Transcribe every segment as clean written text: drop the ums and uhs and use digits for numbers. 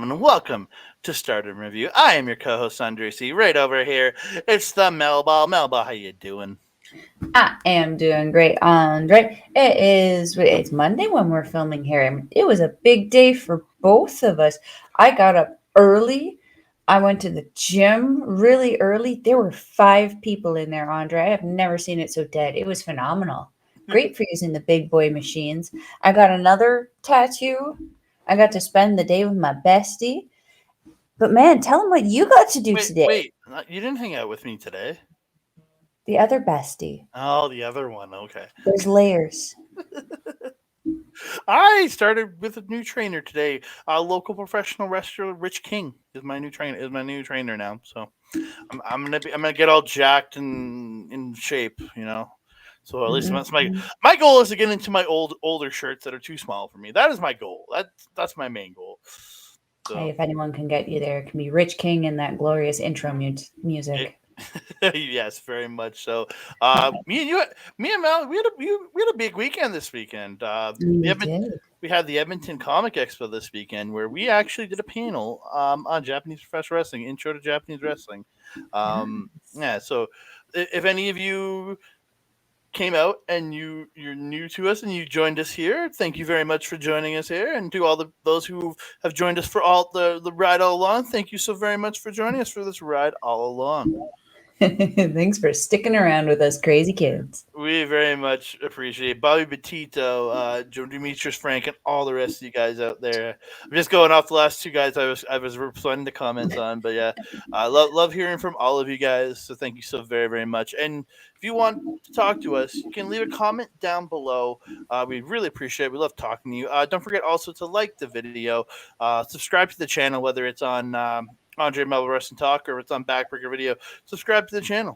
gentlemen, welcome to Stardom Review. I am your co-host Andre C. Right over here, it's the Melba. Melba, how you doing? I am doing great, Andre. It's Monday when we're filming here, and it was a big day for both of us. I got up early. I went to the gym really early. There were 5 people in there, Andre. I have never seen it so dead. It was phenomenal. Great for using the big boy machines. I got another tattoo. I got to spend the day with my bestie. But man, tell them what you got to do Wait, today. wait, you didn't hang out with me today? The other bestie. Oh, the other one. Okay. There's layers. I started with a new trainer today. Local professional wrestler Rich King is my new trainer. Is my new trainer now. So I'm gonna get all jacked and in shape. So at least that's my goal is to get into my older shirts that are too small for me. That is my goal. That's my main goal. Hey, So if anyone can get you there, it can be Rich King and that glorious intro music. yes, very much so. Me and you, me and Mel, we had a big weekend this weekend. We did. We had the Edmonton Comic Expo this weekend where we actually did a panel on Japanese professional wrestling, intro to Japanese wrestling. Yeah, so if any of you came out and you're new to us and you joined us here, thank you very much for joining us here. And to those who have joined us for all the ride all along, thank you so very much for joining us for this ride all along. Thanks for sticking around with us, crazy kids. We very much appreciate Bobby Petito, Joe Demetrius Frank, and all the rest of you guys out there. I'm just going off the last two guys I was responding to comments on, but yeah, I love hearing from all of you guys. So thank you so very very much. And if you want to talk to us, you can leave a comment down below. We really appreciate it. We love talking to you. Don't forget also to like the video, subscribe to the channel, whether it's on Andre Melville Wrestling Talk or it's on Backbreaker Video. Subscribe to the channel.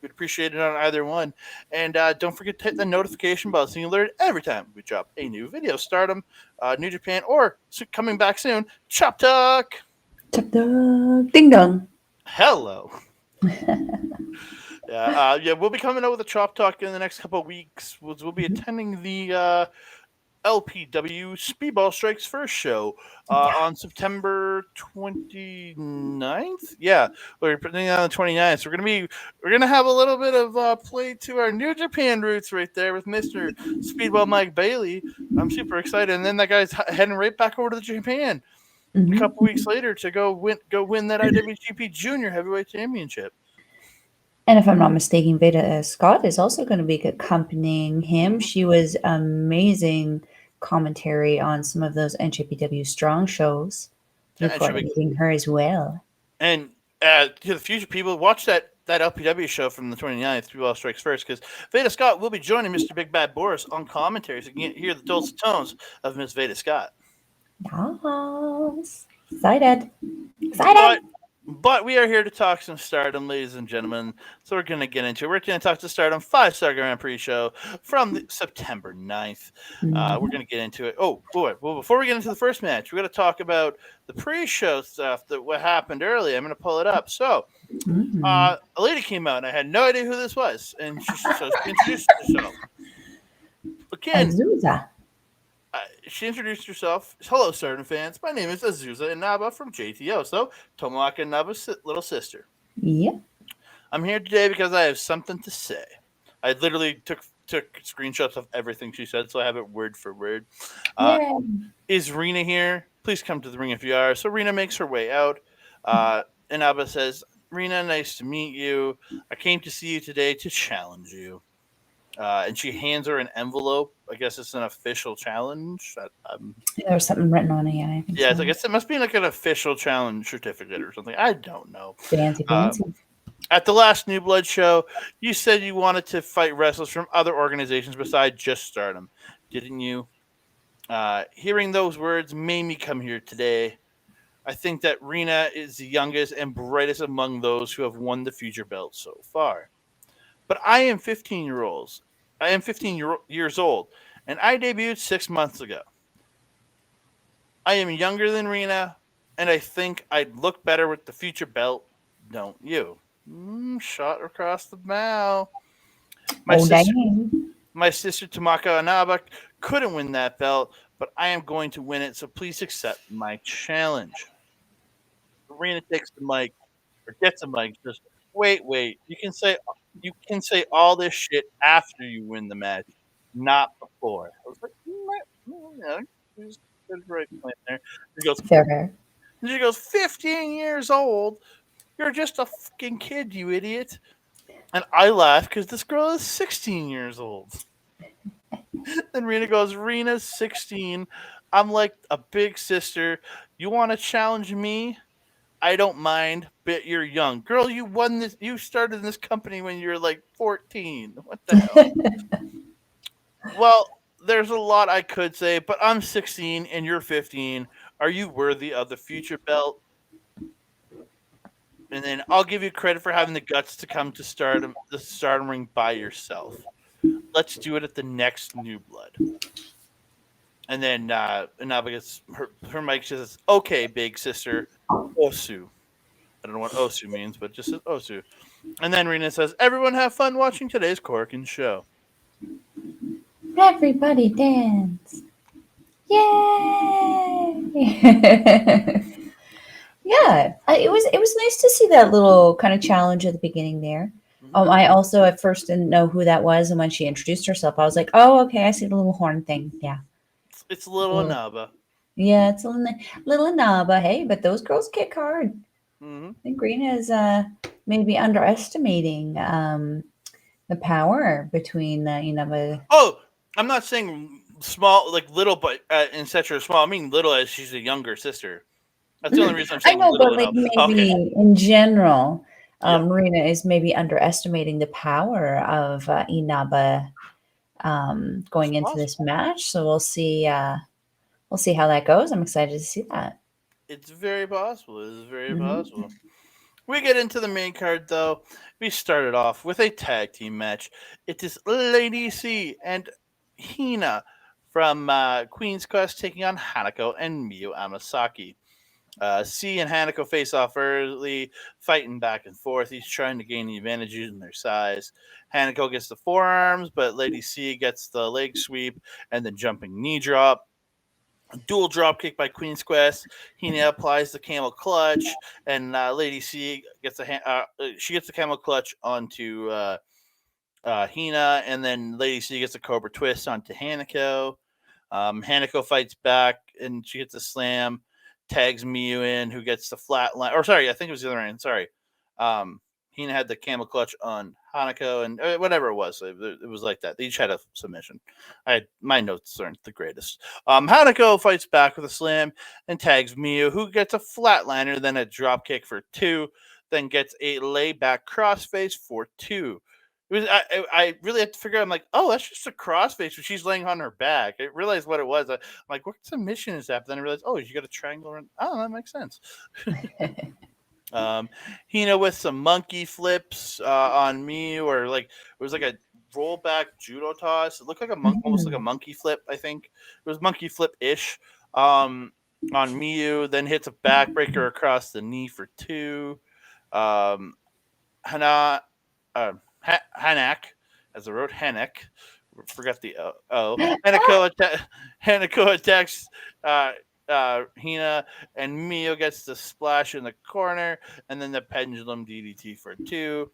We'd appreciate it on either one. And don't forget to hit the notification bell so you alert every time we drop a new video. Stardom, New Japan, or coming back soon, Chop Talk. Chop dog. Ding dong. Hello. Yeah, we'll be coming out with a Chop Talk in the next couple of weeks. We'll be attending the LPW Speedball Strikes first show on September 29th. Yeah, we're putting it on the 29th. So we're gonna have a little bit of play to our New Japan roots right there with Mr. Speedball Mike Bailey. I'm super excited, and then that guy's heading right back over to Japan a couple weeks later to go win that IWGP Junior Heavyweight Championship. And if I'm not mistaken, Veda Scott is also going to be accompanying him. She was amazing commentary on some of those NJPW Strong shows. Look forward to meeting her as well. And to the future people, watch that LPW show from the 29th, Speedball Strikes First, because Veda Scott will be joining Mr. Big Bad Boris on commentary, so you can hear the dulcet tones of Miss Veda Scott. Yes. Excited. But we are here to talk some Stardom, ladies and gentlemen. So we're going to get into it. We're going to talk to Stardom 5-Star Grand Prix show from September 9th. We're going to get into it. Oh, boy. Well, before we get into the first match, we're going to talk about the pre-show stuff, what happened earlier. I'm going to pull it up. So a lady came out, and I had no idea who this was. And she introduced herself. Again, Azusa. She introduced herself. Hello, Stardom fans. My name is Azusa Inaba from JTO. So, Tomoaka Inaba's little sister. Yeah. I'm here today because I have something to say. I literally took screenshots of everything she said, so I have it word for word. Is Rena here? Please come to the ring if you are. So Rena makes her way out. Inaba says, Rena, nice to meet you. I came to see you today to challenge you. And she hands her an envelope. I guess it's an official challenge. There was something written on it. Yeah, I think so. I guess it must be like an official challenge certificate or something. I don't know. Fancy. At the last New Blood show, you said you wanted to fight wrestlers from other organizations besides just Stardom, didn't you? Hearing those words made me come here today. I think that Rena is the youngest and brightest among those who have won the future belt so far. But I am 15 years old, and I debuted 6 months ago. I am younger than Rena, and I think I'd look better with the future belt, don't you? Shot across the bow. My sister Tomoaka Inaba couldn't win that belt, but I am going to win it, so please accept my challenge. Rena takes the mic or gets a mic. Just wait. You can say all this shit after you win the match, not before. I was like, yeah, there's a right point there. She goes, Fair, fair. and she goes, 15 years old. You're just a fucking kid, you idiot. And I laugh because this girl is 16 years old. And Rena goes, Rena's 16. I'm like a big sister. You want to challenge me? I don't mind, but you're young. Girl, you won this. You started in this company when you were like 14. What the hell? Well, there's a lot I could say, but I'm 16 and you're 15. Are you worthy of the future belt? And then I'll give you credit for having the guts to come to the Stardom ring by yourself. Let's do it at the next New Blood. And then Inaba gets her mic says, "Okay, big sister, Osu." I don't know what Osu means, but it just says Osu. And then Rena says, "Everyone have fun watching today's Corkin show." Everybody dance. Yay! Yeah, it was nice to see that little kind of challenge at the beginning there. I also at first didn't know who that was, and when she introduced herself, I was like, "Oh, okay, I see the little horn thing." Yeah, It's little Inaba. yeah, it's a little Naba. Hey, but those girls kick hard. Mm-hmm. I think Green is maybe underestimating the power between Inaba. Oh, I'm not saying small, like little, but in stature small. I mean little as she's a younger sister. That's the only reason I'm I saying know, little but like Inaba. Okay. maybe in general, Yeah. Marina is maybe underestimating the power of Inaba It's going into this possible. match. So we'll see. We'll see how that goes. I'm excited to see that. It's very possible. It is very Hmm. possible. We get into the main card though. We started off with a tag team match. It is Lady C and Hina from Queen's Quest taking on Hanako and Miyu Amasaki. C and Hanako face off early, fighting back and forth. He's trying to gain the advantage using their size. Hanako gets the forearms, but Lady C gets the leg sweep and the jumping knee drop. Dual drop kick by Queen's Quest. Hina applies the camel clutch, and Lady C gets she gets the camel clutch onto Hina, and then Lady C gets a cobra twist onto Hanako. Hanako fights back, and she gets a slam, tags Miyu in, who gets the flat line. Or sorry, I think it was the other end. Sorry. Hina had the camel clutch on Hanako, and whatever it was. It was like that. They each had a submission. My notes aren't the greatest. Hanako fights back with a slam and tags Miyu, who gets a flatliner, then a drop kick for 2, then gets a layback crossface for 2. It was, I really had to figure out. I'm like, oh, that's just a crossface, but she's laying on her back. I realized what it was. I'm like, what submission is that? But then I realized, oh, you got a triangle. Oh, that makes sense. Hina with some monkey flips on me, or like it was like a rollback judo toss. It looked like almost like a monkey flip. I think it was monkey flip ish. On Miyu, then hits a backbreaker across the knee for 2. Um, Hana, Hanak, as I wrote Hanek, forgot the O. Hanako attacks Hina, and Mio gets the splash in the corner, and then the pendulum DDT for 2.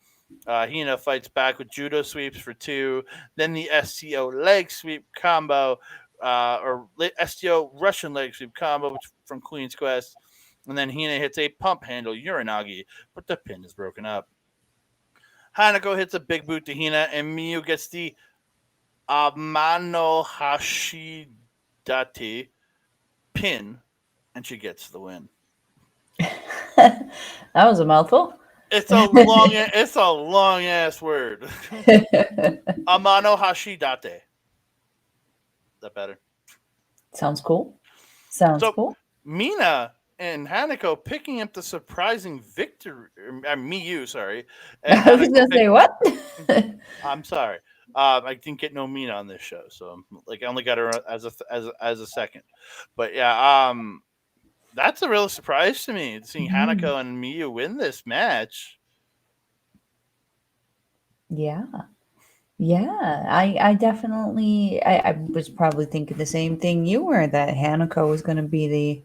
Hina fights back with judo sweeps for 2. Then the STO leg sweep combo, or STO Russian leg sweep combo from Queen's Quest. And then Hina hits a pump handle Uranagi, but the pin is broken up. Hanako hits a big boot to Hina, and Miyu gets the Amano Hashidate pin, and she gets the win. That was a mouthful. It's a long ass word. Amano Hashidate. Is that better? Sounds cool. Sounds So cool. Mina and Hanako picking up the surprising victory. Miyu, sorry, and I was gonna say what? I'm sorry. I didn't get no Mina on this show, so like I only got her as a second. But yeah, that's a real surprise to me seeing Hanako and Miyu win this match. Yeah. Yeah, I definitely I was probably thinking the same thing you were, that Hanako was going to be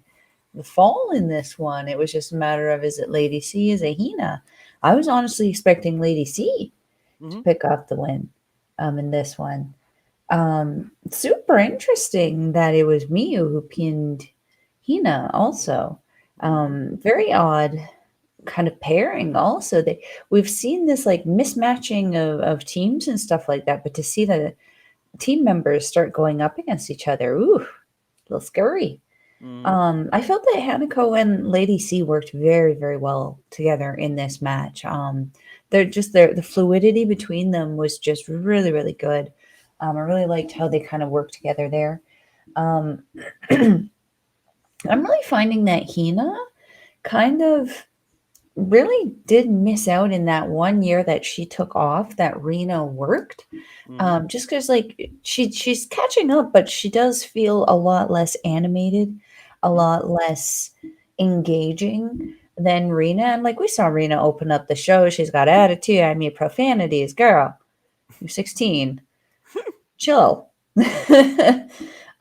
the fall in this one. It was just a matter of, is it Lady C, is it Hina? I was honestly expecting Lady C to Hmm. pick up the win in this one. Super interesting that it was Miyu who pinned Hina also. Hmm. Very odd kind of pairing also. We've seen this like mismatching of teams and stuff like that, but to see the team members start going up against each other, ooh, a little scary. Hmm. I felt that Hanako and Lady C worked very, very well together in this match. They're just the fluidity between them was just really, really good. I really liked how they kind of worked together there. Um, I'm really finding that Hina kind of really did miss out in that one year that she took off that Rena worked. Hmm. Just because like she's catching up, but she does feel a lot less animated, a lot less engaging than Rena. And like we saw Rena open up the show, she's got attitude. I mean profanities, girl. You're 16. Chill.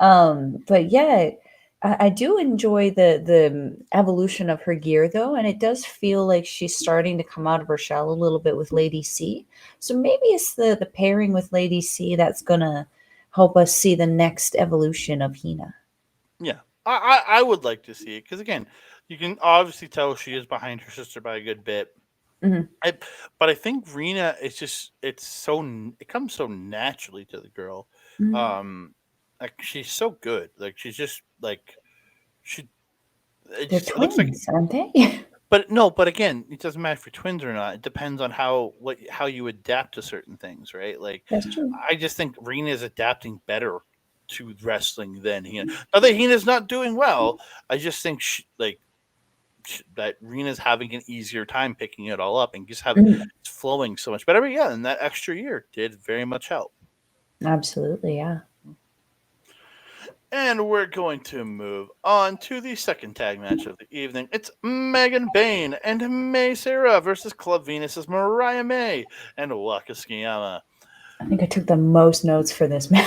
But yeah, I do enjoy the evolution of her gear though, and it does feel like she's starting to come out of her shell a little bit with Lady C. So maybe it's the pairing with Lady C that's gonna help us see the next evolution of Hina. Yeah, I would like to see it because again, you can obviously tell she is behind her sister by a good bit. Hmm. I, but I think Rena is just it comes so naturally to the girl. Hmm. Um, like she's so good. Like she's just like she. They're It looks like, twins, aren't they? but no, but again, it doesn't matter if you're twins or not. It depends on how you adapt to certain things, right? Like, That's true. I just think Rena is adapting better to wrestling than Hina. Not that Hina's not doing well. I just think that Rena's having an easier time picking it all up and just have Mhm. it's flowing so much better. But yeah, and that extra year did very much help. Absolutely, yeah. And we're going to move on to the second tag match of the evening. It's Megan Bain and May Sarah versus Club Venus's Mariah May and Waka Tsukiyama. I think I took the most notes for this match.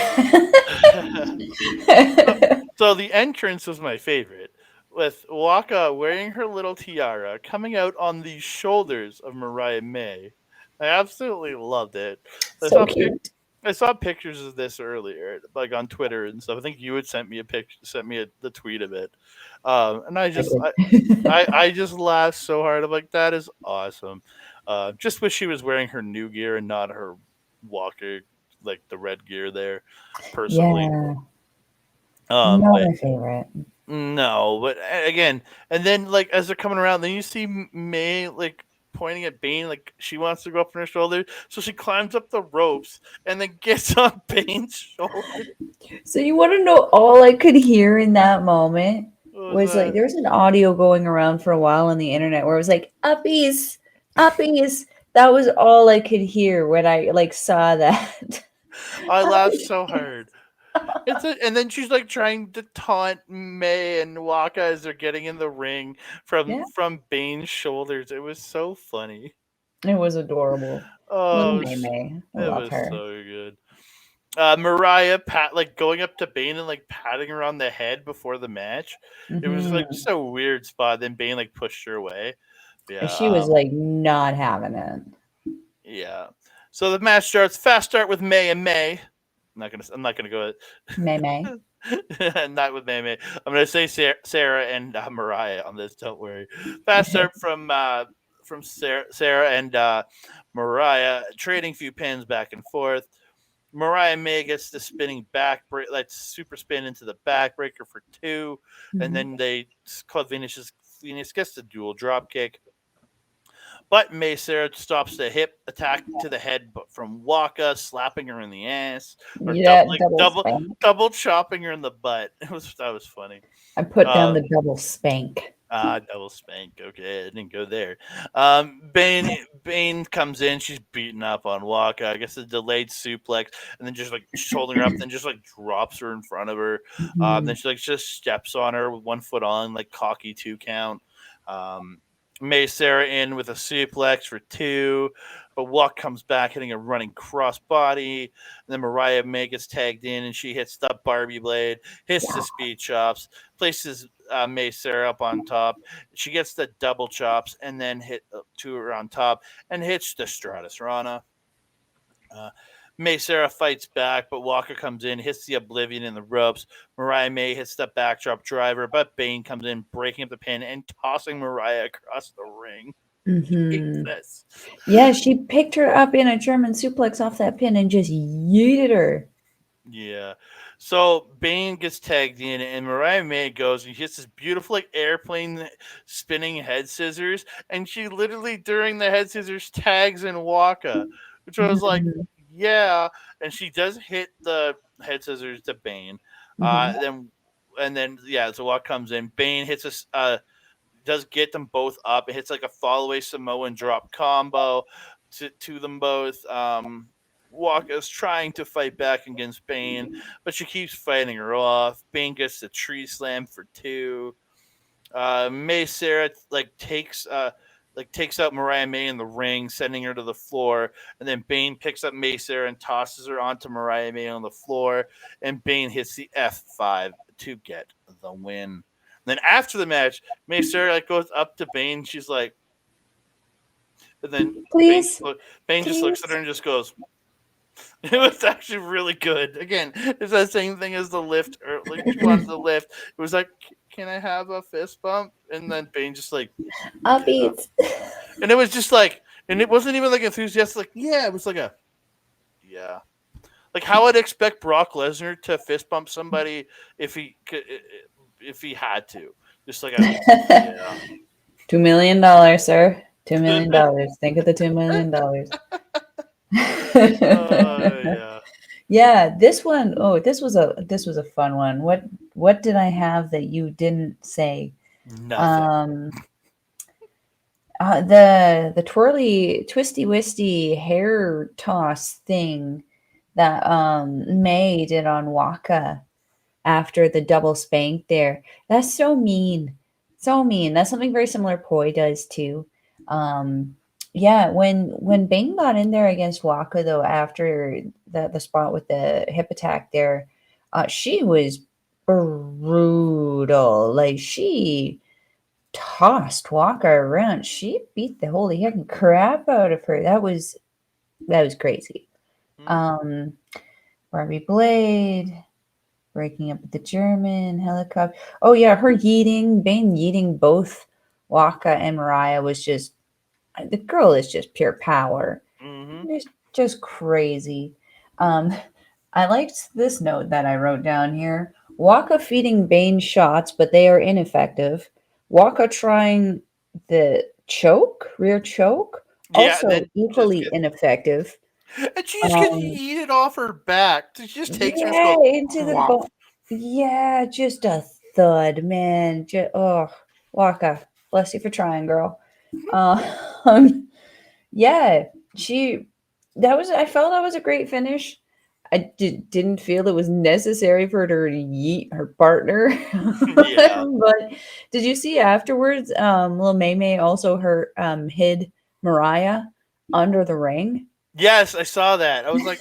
so, so the entrance was my favorite, with Waka wearing her little tiara coming out on the shoulders of Mariah May. I absolutely loved it. I So saw pic- cute. I saw pictures of this earlier, like on Twitter and stuff. I think you had sent me the tweet of it, and I I did. just laughed so hard. I'm like, that is awesome. Just wish she was wearing her new gear and not her Walker, like the red gear there, personally. Yeah, not But my favorite. no, but again, and then like as they're coming around, then you see May like pointing at Bane, like she wants to go up on her shoulder, so she climbs up the ropes and then gets on Bane's shoulder. So you want to know all I could hear in that moment What was was like that? there was an audio going around for a while on the internet where it was like uppies, uppies. That was all I could hear when I like saw that. I laughed Uppies. so hard. And then she's like trying to taunt May and Waka as they're getting in the ring Yeah, from Bane's shoulders. It was so funny. it was adorable. Little Oh, May May, I it love was her. so good. Mariah like going up to Bane and like patting her on the head before the match. It was like Hmm. just a weird spot. Then Bane like pushed her away. Yeah, She was like not having it. yeah. So the match starts. Fast start with May and May. I'm not gonna go. May May. Not with May May. I'm gonna say Sarah and Mariah on this. Don't worry. Fast start from Sarah and Mariah trading few pins back and forth. Mariah May gets the spinning back break, like super spin into the backbreaker for two, and Mhm. then Club Venus gets the dual drop kick. But May Sarah stops the hip attack to the head from Waka, slapping her in the ass, or Yeah, double spank. double chopping her in the butt. That was funny. I put down Uh, the double spank. Double spank. Okay, I didn't go there. Bane comes in. She's beating up on Waka. I guess a delayed suplex, and then just like she's holding her up, then just like drops her in front of her. Then Mhm. she like just steps on her with one foot on, like cocky 2 count. May Sarah in with a suplex for two. but Walk comes back hitting a running crossbody. And then Mariah May gets tagged in and she hits the Barbie Blade, hits the speed chops, places May Sarah up on top. She gets the double chops and then hit to her on top and hits the Stratus Rana. Uh, May Sarah fights back, but Walker comes in, hits the Oblivion in the ropes. Mariah May hits the backdrop driver, but Bain comes in, breaking up the pin and tossing Mariah across the ring. Mm-hmm. Jesus. Yeah, she picked her up in a German suplex off that pin and just yeeted her. Yeah. So Bane gets tagged in, and Mariah May goes and hits this beautiful like airplane spinning head scissors, and she literally during the head scissors tags in Waka, which I was like, Mhm. yeah, and she does hit the head scissors to Bane. Mhm. Then and then yeah, so Waka comes in. Bane hits us. Does get them both up. It hits like a fall away Samoan drop combo to them both. Waka's trying to fight back against Bane, but she keeps fighting her off. Bane gets the tree slam for two. May Sarah takes out Mariah May in the ring, sending her to the floor, and then Bane picks up May Sarah and tosses her onto Mariah May on the floor, and Bane hits the F5 to get the win. And then after the match, May Sarah goes up to Bane. She's like, and then Please, Bane just looks at her please. and just goes, it was actually really good. Again, it's that same thing as the lift. Or like she wanted the lift. It was like, can I have a fist bump? And then Bane just like, yeah. Upbeats. And it was just like, and it wasn't even like enthusiastic. Like, yeah, it was like a, yeah. Like how I'd expect Brock Lesnar to fist bump somebody if he could, if he had to. Just like a, yeah. $2 million, sir. $2 million. Think of the $2 million. Yeah. Yeah, this one, oh, this was a fun one. What did I have that you didn't say? Nothing. Um the twirly twisty wisty hair toss thing that May did on Waka after the double spank there. That's so mean. So mean. That's something very similar Poi does too. Um yeah, when Bane got in there against Waka though after the spot with the hip attack there, she was brutal. Like she tossed Walker around. She beat the holy heck crap out of her. That was crazy. Hmm? Um Barbie Blade breaking up with the German helicopter. Oh yeah, her yeeting, Bane yeeting both Waka and Mariah was just the girl is just pure power. Mm-hmm. Just crazy. Um I liked this note that I wrote down here. Waka feeding Bane shots, but they are ineffective. Waka trying the rear choke, Yeah, and then also just equally get, ineffective. and she just gets Um, yeeted off her back. She just takes her and just yeah, goes, into the whomp. bone. Yeah, just a thud, man. Oh, Waka, bless you for trying, girl. Um, yeah, she. That was. I felt that was a great finish. Didn't feel it was necessary for her to yeet her partner. Yeah. But did you see afterwards, Lil May May also hid Mariah under the ring? Yes, I saw that. I was like,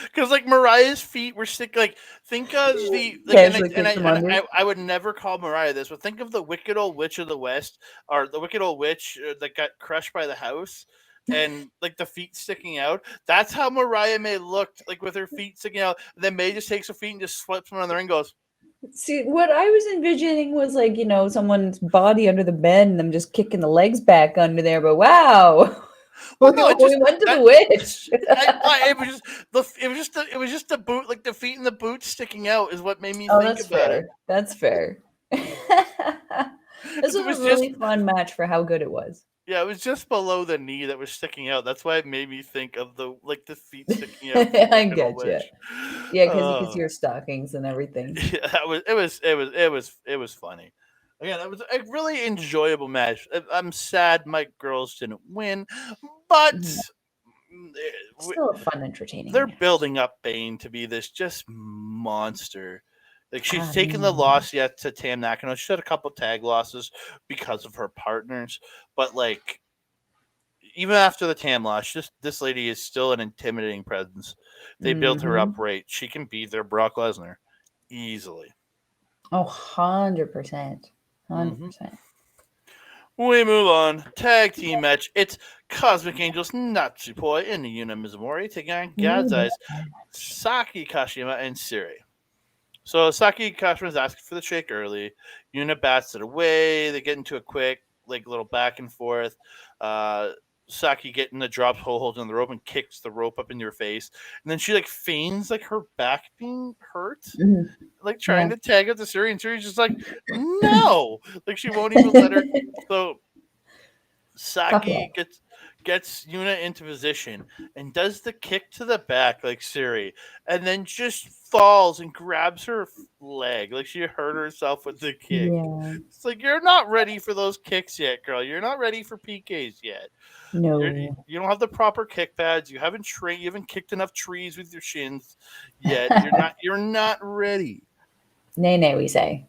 because like Mariah's feet were stick. Like think of the like, Casually kicked him under. I would never call Mariah this, but think of the Wicked Old Witch of the West, or the Wicked Old Witch that got crushed by the house, and like the feet sticking out. That's how Mariah May looked, like with her feet sticking out. And then May just takes her feet and just slips them on the ring, and goes, See, what I was envisioning was like, someone's body under the bed and them just kicking the legs back under there, but wow. well, no, it We just went to the that. witch. It was just it was just the boot, like the feet and the boots sticking out, is what made me Oh, think that's about it. fair. That's fair. This It was a was just really fun match for how good it was. Yeah, it was just below the knee that was sticking out. That's why it made me think of the feet sticking out from the I Wicked Old get you. Witch. Yeah, because you could see Oh, your stockings and everything. yeah, it was funny. Again, it was a really enjoyable match. I'm sad my girls didn't win, but Yeah, mm, still a fun, entertaining they're match. building up Bane to be this just monster. Like she's I taken the mean, loss yet to Tam Nakano. She had a couple tag losses because of her partners, but like even after the Tam loss, this lady is still an intimidating presence. They built her Mm-hmm. up right. She can beat their Brock Lesnar easily. Oh, 100%. Hmm 100%. We move on. Tag team match. It's Cosmic Angels Natsupoi and Yuna Mizumori taking on Ooh, God's that Eyes Saki Kashima and Siri. So Saki Kashima is asking for the shake early. Yuna bats it away. They get into a quick, little back and forth. Uh, Saki getting the drop, holding the rope, and kicks the rope up into her face. And then she feigns her back being hurt, mhm, trying yeah. to tag out the Siri, and Siri's just like, no, she won't even let her. So Tough Saki love. gets Yuna into position and does the kick to the back like Siri, and then just falls and grabs her leg like she hurt herself with the kick. Yeah. It's you're not ready for those kicks yet, girl. You're not ready for PKs yet. No. You don't have the proper kick pads. You haven't trained. You haven't kicked enough trees with your shins yet. You're not ready. Nay, nay, we say.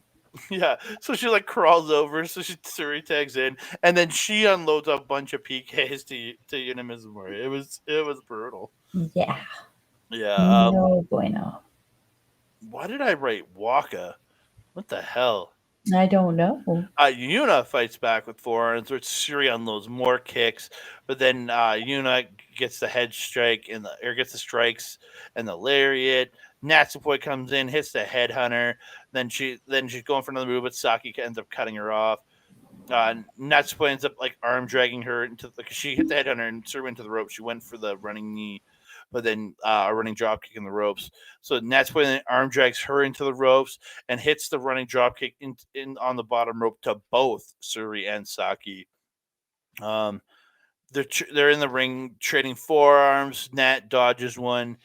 Yeah, so she crawls over, so Suri tags in, and then she unloads a bunch of PKs to Unimizumori. It was brutal. Yeah. Yeah. No bueno. Why did I write Waka? What the hell? I don't know. Yuna fights back with forearms, which Suri unloads more kicks, but then Yuna gets the head strike gets the strikes and the lariat. Natsupoi comes in, hits the headhunter. Then she's going for another move, but Saki ends up cutting her off. Natsupoi ends up arm dragging her into she hit the headhunter and Suri went to the rope. She went for the running knee, but then a running drop kick in the ropes. So Natsupoi then arm drags her into the ropes and hits the running drop kick in on the bottom rope to both Suri and Saki. Um, they're in the ring trading forearms. Nat dodges one.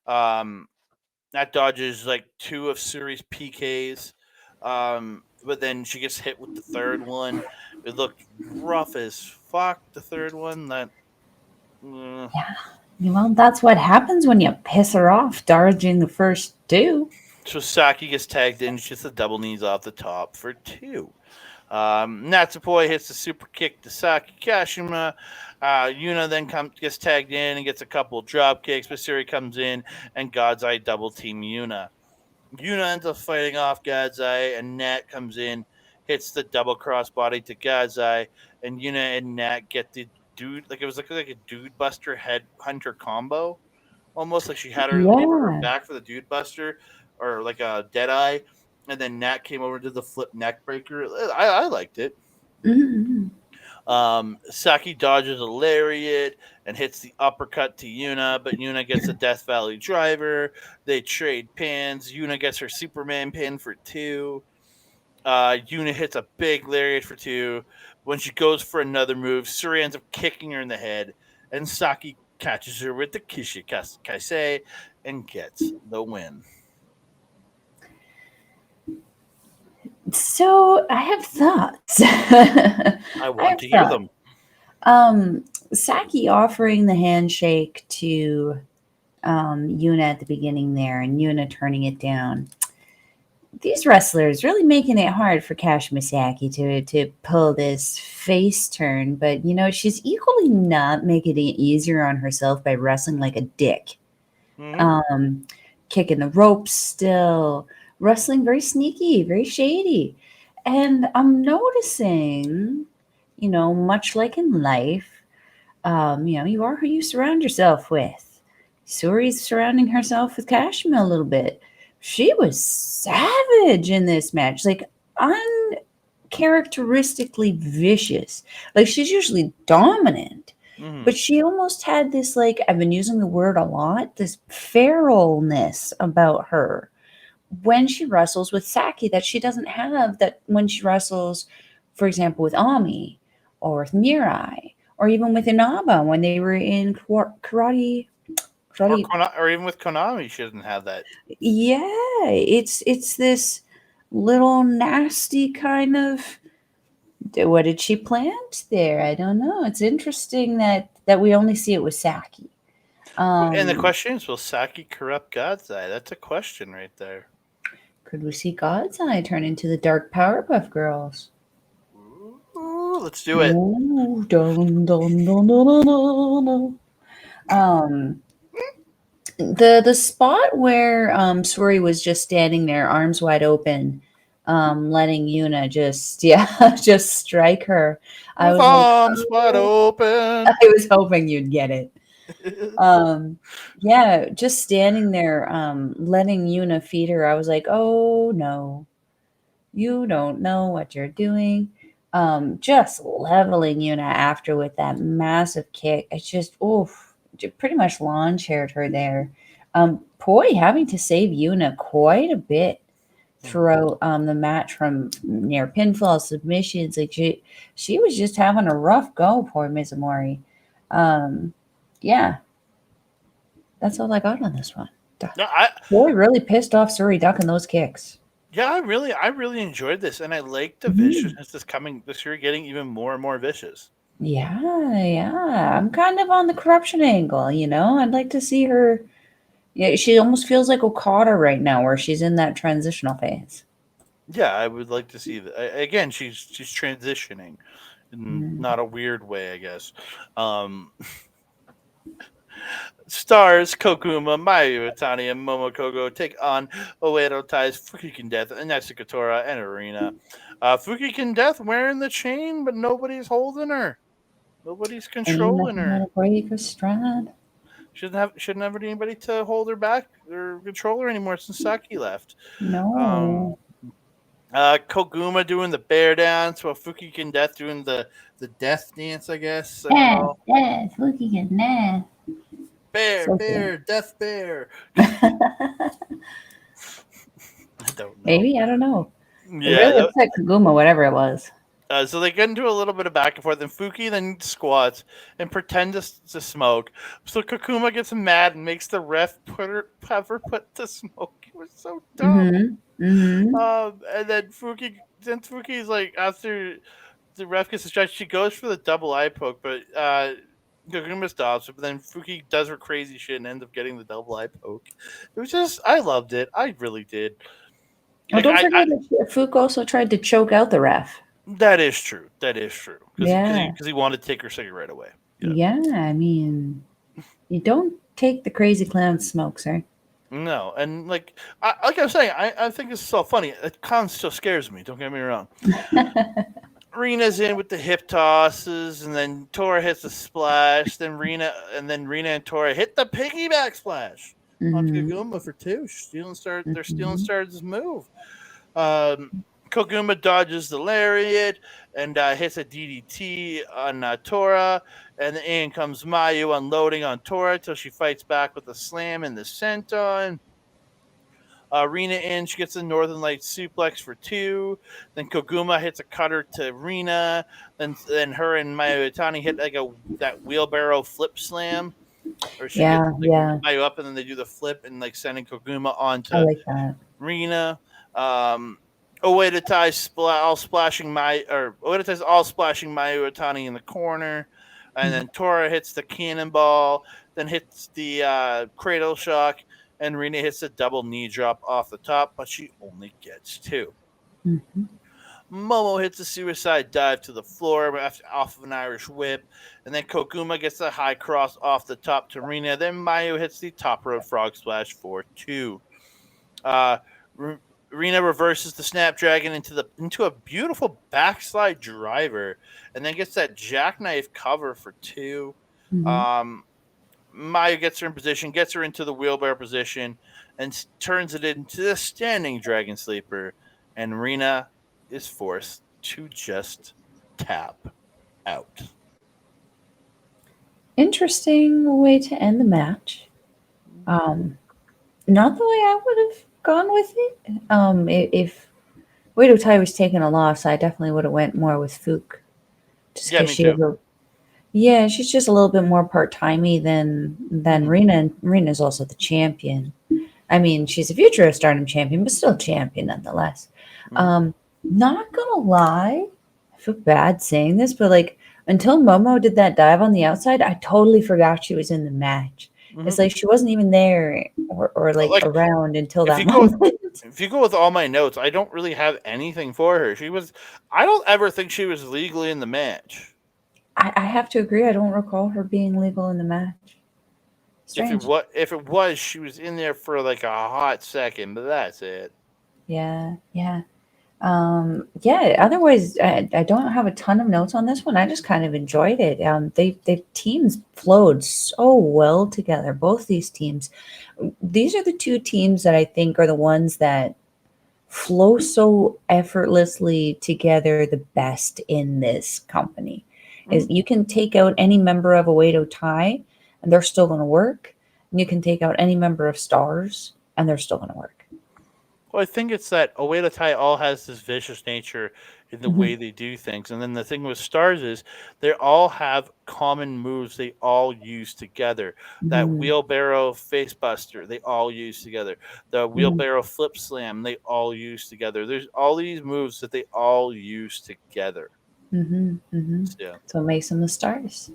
Um, Nat dodges two of Suri's PKs. But then she gets hit with the third one. It looked rough as fuck. The third one that. uh, Well, that's what happens when you piss her off dodging the first two. so Saki gets tagged in. She gets the double knees off the top for two. Natsupoi hits the super kick to Saki Kashima. Yuna then gets tagged in and gets a couple drop kicks, but Siri comes in and God's Eye double team Yuna. Yuna ends up fighting off God's Eye, and Nat comes in, hits the double crossbody to God's Eye, and Yuna and Nat get the dude it was like a dude buster head hunter combo, almost she had her laid on her Yeah. back for the dude buster, or like a dead eye, and then Nat came over to the flip neck breaker. I liked it. Mm-hmm. Saki dodges a lariat and hits the uppercut to Yuna, but Yuna gets a Death Valley driver. They trade pins. Yuna gets her Superman pin for two. Yuna hits a big lariat for two. When she goes for another move, Suri ends up kicking her in the head, and Saki catches her with the Kishi Kaisei and gets the win. So I have thoughts. I I want have to hear thoughts. them. Saki offering the handshake to Yuna at the beginning there, and Yuna turning it down. These wrestlers really making it hard for Cash Misaki to pull this face turn, but she's equally not making it easier on herself by wrestling like a dick. Mm-hmm. Um, Kicking the ropes still, wrestling very sneaky, very shady. And I'm noticing, much like in life, you are who you surround yourself with. Suri's surrounding herself with Kashima a little bit. She was savage in this match, uncharacteristically vicious. She's usually dominant, Mm-hmm. but she almost had this, I've been using the word a lot, this feralness about her when she wrestles with Saki that she doesn't have that when she wrestles, for example, with Ami or with Mirai or even with Inaba when they were in karate. Or even with Konami, she doesn't have that. Yeah, it's this little nasty kind of. What did she plant there? I don't know. It's interesting that we only see it with Saki. And the Um, question is, will Saki corrupt God's Eye? That's a question right there. could we see God's Eye turn into the Dark Powerpuff Girls? Ooh, let's do it. Ooh, dun, dun, dun, dun, dun, dun, dun. The spot where Suri was just standing there, arms wide open, letting Yuna just just strike her. I With was like, arms wide oh, I open. was hoping you'd get it. Um, yeah, just standing there, letting Yuna feed her. I was like, oh no, you don't know what you're doing. Just leveling Yuna after with that massive kick. It's just, oof, pretty much lawn chaired her there. Poi having to save Yuna quite a bit throughout the match from near pinfall submissions. Like she was just having a rough go, poor Mizumori. Um, yeah, that's all I got on this one. No, Boy, really pissed off Suri ducking those kicks. yeah, I really enjoyed this, and I like the Mhm. viciousness that's coming this year, getting even more and more vicious. Yeah. I'm kind of on the corruption angle, you know? I'd like to see her. Yeah, she almost feels like Okada right now, where she's in that transitional phase. Yeah, I would like to see that. Again, she's transitioning in Mm. not a weird way, I guess. Um, Stars Kokuma, Mayu Itani, and Momokogo take on Oedo Tai's Fukigen Death, and that's Katora and Arena. Fukigen Death wearing the chain, but nobody's holding her. Nobody's Ain't controlling nothing her. gonna break a stride. Shouldn't have anybody to hold her back or control her anymore since Saki left. Um, No. Koguma doing the bear dance while Fukigen Death doing the death dance, I guess. I don't Yeah, know. yeah, looking at nah. Bear, So good. bear, death bear. I don't know. Maybe, I don't know. It Yeah, really upset Kaguma, whatever it was. so they get into a little bit of back and forth, and Fuki then squats and pretends to smoke. So Kakuma gets mad and makes the ref have her put to smoke. It was so dumb. Mm-hmm. Mm-hmm. And then Fuki's like, after the ref gets distracted, she goes for the double eye poke, but Kakuma stops her. But then Fuki does her crazy shit and ends up getting the double eye poke. It was just, I loved it. I really did. Oh, Like, don't forget that Fuku also tried to choke out the ref. that is true. That is true. Yeah. Because he wanted to take her cigarette away. Yeah. Yeah, I mean, you don't take the crazy clown smoke, sir. No, and like I was saying, I think it's so funny. Con still scares me. Don't get me wrong. Rena's in with the hip tosses, and then Tora hits the splash. Then Rena and Tora hit the piggyback splash on Mm-hmm. Kaguma for two. They're stealing Mm-hmm. Stars' move. Um, Koguma dodges the lariat and hits a DDT on Tora, and then in comes Mayu unloading on Tora till she fights back with a slam in the senton. Rena in, she gets a Northern Lights suplex for two. Then Koguma hits a cutter to Rena. Then her and Mayu Itani hit that wheelbarrow flip slam, or she gets Yeah, like yeah. Mayu up and then they do the flip and like sending Koguma I onto like that. Rena. Oedo Tai all splashing Oedo Tai's all splashing Mayu Itani in the corner. And then Tora hits the cannonball, then hits the cradle shock, and Rena hits a double knee drop off the top, but she only gets two. Mm-hmm. Momo hits a suicide dive to the floor off of an Irish whip, and then Koguma gets a high cross off the top to Rena. Then Mayu hits the top rope frog splash for two. Uh, Rena reverses the Snapdragon into a beautiful backslide driver, and then gets that jackknife cover for two. Mm-hmm. Um, Maya gets her in position, gets her into the wheelbarrow position, and turns it into the standing Dragon Sleeper. And Rena is forced to just tap out. Interesting way to end the match. Um, Not the way I would have gone with it. If Widow Tai was taking a loss, I definitely would have went more with Fook. Just Yeah, because me too. yeah, she's just a little bit more part timey than Rena. And Rena's also the champion. I mean, she's a future Stardom champion, but still champion nonetheless. Not gonna lie, I feel bad saying this, but like until Momo did that dive on the outside, I totally forgot she was in the match. It's Mhm. like she wasn't even there or like Like around until if that you go with moment. if you go with all my notes, I don't really have anything for her. I don't ever think she was legally in the match. I have to agree. I don't recall her being legal in the match. Strange. If it was, she was in there for like a hot second, but that's it. Yeah, yeah. Yeah, otherwise, I don't have a ton of notes on this one. I just kind of enjoyed it. The teams flowed so well together. Both these teams. These are the two teams that I think are the ones that flow so effortlessly together the best in this company. Is Mhm. you can take out any member of Oedo Tai and they're still going to work. And you can take out any member of Stars and they're still going to work. Well, I think it's that Oedo Tai all has this vicious nature in the Hmm. way they do things, and then the thing with Stars is they all have common moves they all use together. That Hmm. wheelbarrow facebuster they all use together. The Hmm. wheelbarrow flip slam they all use together. There's all these moves that they all use together. Hmm. Hmm. So So it makes them the Stars.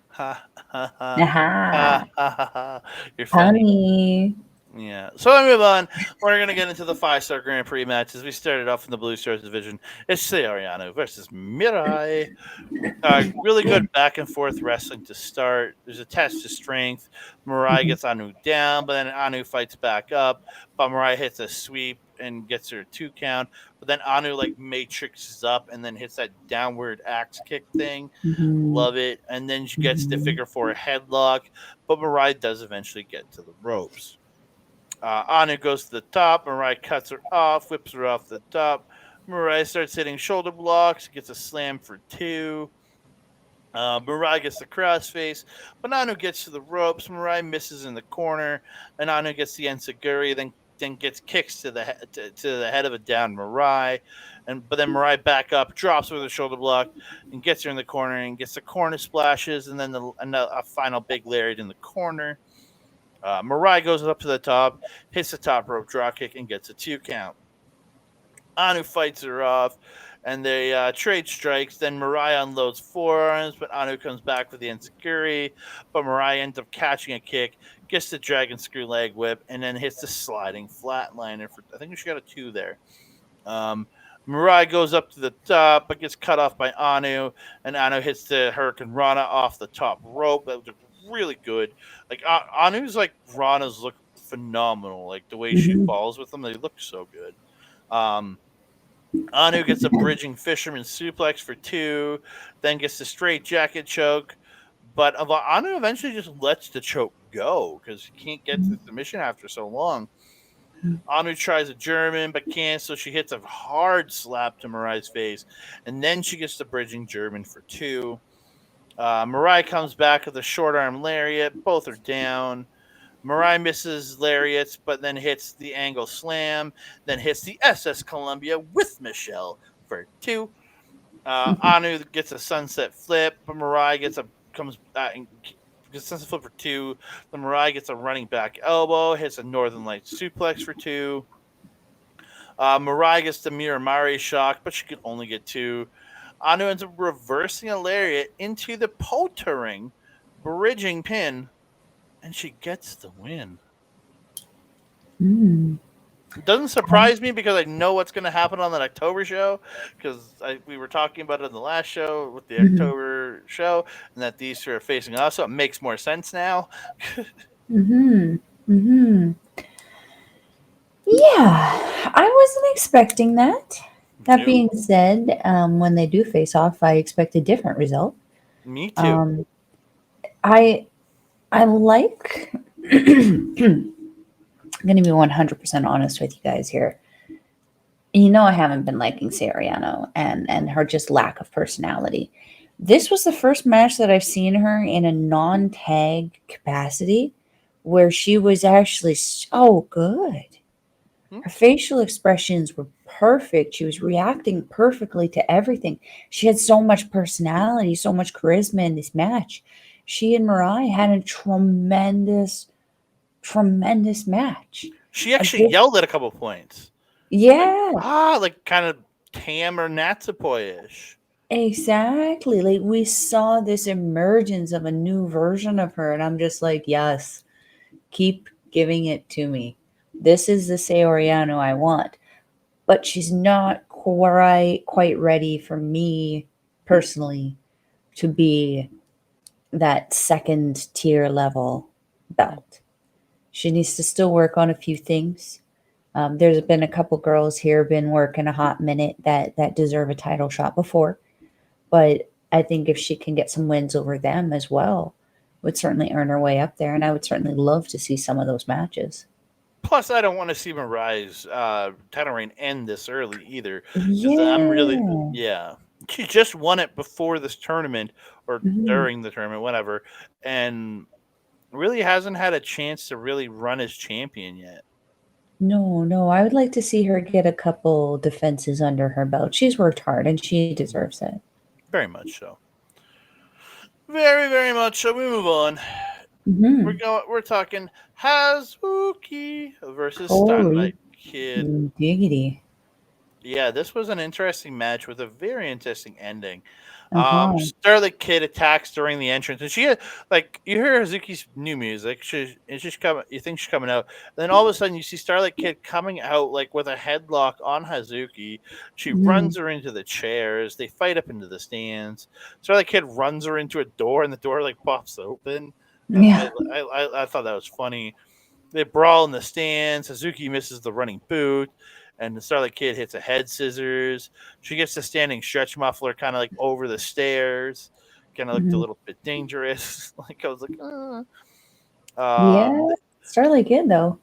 ha ha ha ha Aha, ha ha. Ha. You're funny. honey. Yeah. So I move on. We're going to get into the 5-star Grand Prix matches. We started off in the Blue Stars division. It's Ariana versus Mirai. Really good back and forth wrestling to start. There's a test of strength. Mirai Hmm. gets Anu down, but then Anu fights back up. But Mirai hits a sweep and gets her 2 count. But then Anu like matrixes up and then hits that downward axe kick thing. Hmm. Love it. And then she gets the Hmm. figure 4 headlock. But Mirai does eventually get to the ropes. Anu goes to the top. Mirai cuts her off, whips her off the top. Mirai starts hitting shoulder blocks, gets a slam for 2. Mirai gets the crossface, but Anu gets to the ropes. Mirai misses in the corner, and Anu gets the enziguri, then gets kicks to the head of a down Mirai, but then Mirai back up, drops with a shoulder block, and gets her in the corner, and gets the corner splashes, and then a final big lariat in the corner. Mirai goes up to the top, hits the top rope dropkick, and gets a 2 count. Anu fights her off, and they trade strikes. Then Mirai unloads forearms, but Anu comes back with the enziguri. But Mirai ends up catching a kick, gets the dragon screw leg whip, and then hits the sliding flatliner. I think she got a 2 there. Um, Mirai goes up to the top, but gets cut off by Anu, and Anu hits the Hurricane Rana off the top rope. That was really good. Like Anu's like Rana's look phenomenal. Like the way she Hmm. falls with them, they look so good. Um, Anu gets a bridging fisherman suplex for 2, then gets the straight jacket choke. But Anu eventually just lets the choke go because he can't get to the submission after so long. Anu tries a German but can't, so she hits a hard slap to Mirai's face, and then she gets the bridging German for 2. Mirai comes back with a short arm lariat. Both are down. Mirai misses lariats, but then hits the angle slam, then hits the SS Columbia with Michelle for 2. Anu gets a sunset flip, but Mirai gets a sunset flip for 2. Then Mirai gets a running back elbow, hits a Northern Light suplex for 2. Mirai gets the Miramari shock, but she can only get 2. Anu ends up reversing a lariat into the Potering bridging pin, and she gets the win. Mm. It doesn't surprise me because I know what's going to happen on that October show because we were talking about it in the last show with the Hmm. October show and that these two are facing us, so it makes more sense now. Hmm. Hmm. Yeah, I wasn't expecting that. That Nope. being said, when they do face off, I expect a different result. Me too. Um, I I like. I'm going to be 100% honest with you guys here. You know, I haven't been liking Ariana and her just lack of personality. This was the first match that I've seen her in a non-tag capacity where she was actually so good. Hmm? Her facial expressions were perfect. She was reacting perfectly to everything. She had so much personality, so much charisma in this match. She and Mirai had a tremendous, tremendous match. She A actually good, yelled at a couple points. Like, yeah. like kind of Tam or Natsupoi ish. Exactly. Like we saw this emergence of a new version of her, and I'm just like, yes, keep giving it to me. This is the Sayoriano I want. But she's not quite ready for me personally to be that second tier level belt. She needs to still work on a few things. There's been a couple girls here been working a hot minute that deserve a title shot before, but I think if she can get some wins over them as well, would certainly earn her way up there, and I would certainly love to see some of those matches. Plus, I don't want to see Mirai's title reign end this early either, because I'm really, Yeah. yeah. She just won it before this tournament or Mhm. during the tournament, whatever, and really hasn't had a chance to really run as champion yet. No, no, I would like to see her get a couple defenses under her belt. She's worked hard and she deserves it. Very much so. Very, very much so. We move on. Mm-hmm. We're talking Hazuki versus Starlight Holy Kid. diggity. Yeah, this was an interesting match with a very interesting ending. Uh-huh. Starlight Kid attacks during the entrance, and she had, like, you hear Hazuki's new music. It's just coming. You think she's coming out, and then all of a sudden you see Starlight Kid coming out like with a headlock on Hazuki. She Mm-hmm. runs her into the chairs. They fight up into the stands. Starlight Kid runs her into a door, and the door like pops open. Yeah. I thought that was funny. They brawl in the stands. Suzuki misses the running boot, and the Starlight Kid hits a head scissors. She gets the standing stretch muffler kind of like over the stairs. Kind of looked a Mm-hmm. little bit dangerous. Like I was like, Yeah. Starlight Kid though.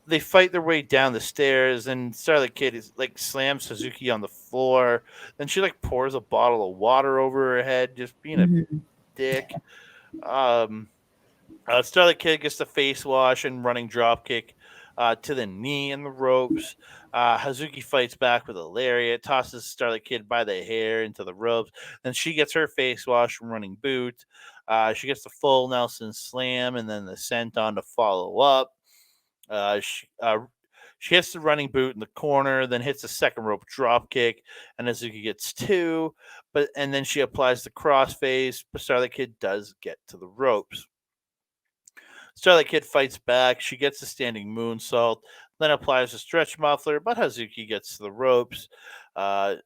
they fight their way down the stairs, and Starlight Kid is like slams Suzuki on the floor. Then she like pours a bottle of water over her head, just being a Mm-hmm. dick. Um, Starlight Kid gets the face wash and running drop kick to the knee in the ropes. Hazuki fights back with a lariat, tosses Starlight Kid by the hair into the ropes. Then she gets her face wash from running boot. She gets the full Nelson slam and then the senton to follow up. Uh, she, uh, she hits the running boot in the corner, then hits the second rope drop kick, and Hazuki gets two. And then she applies the crossface. But Starlight Kid does get to the ropes. Starlight Kid fights back. She gets the standing moonsault, then applies a stretch muffler, but Hazuki gets to the ropes. Uh,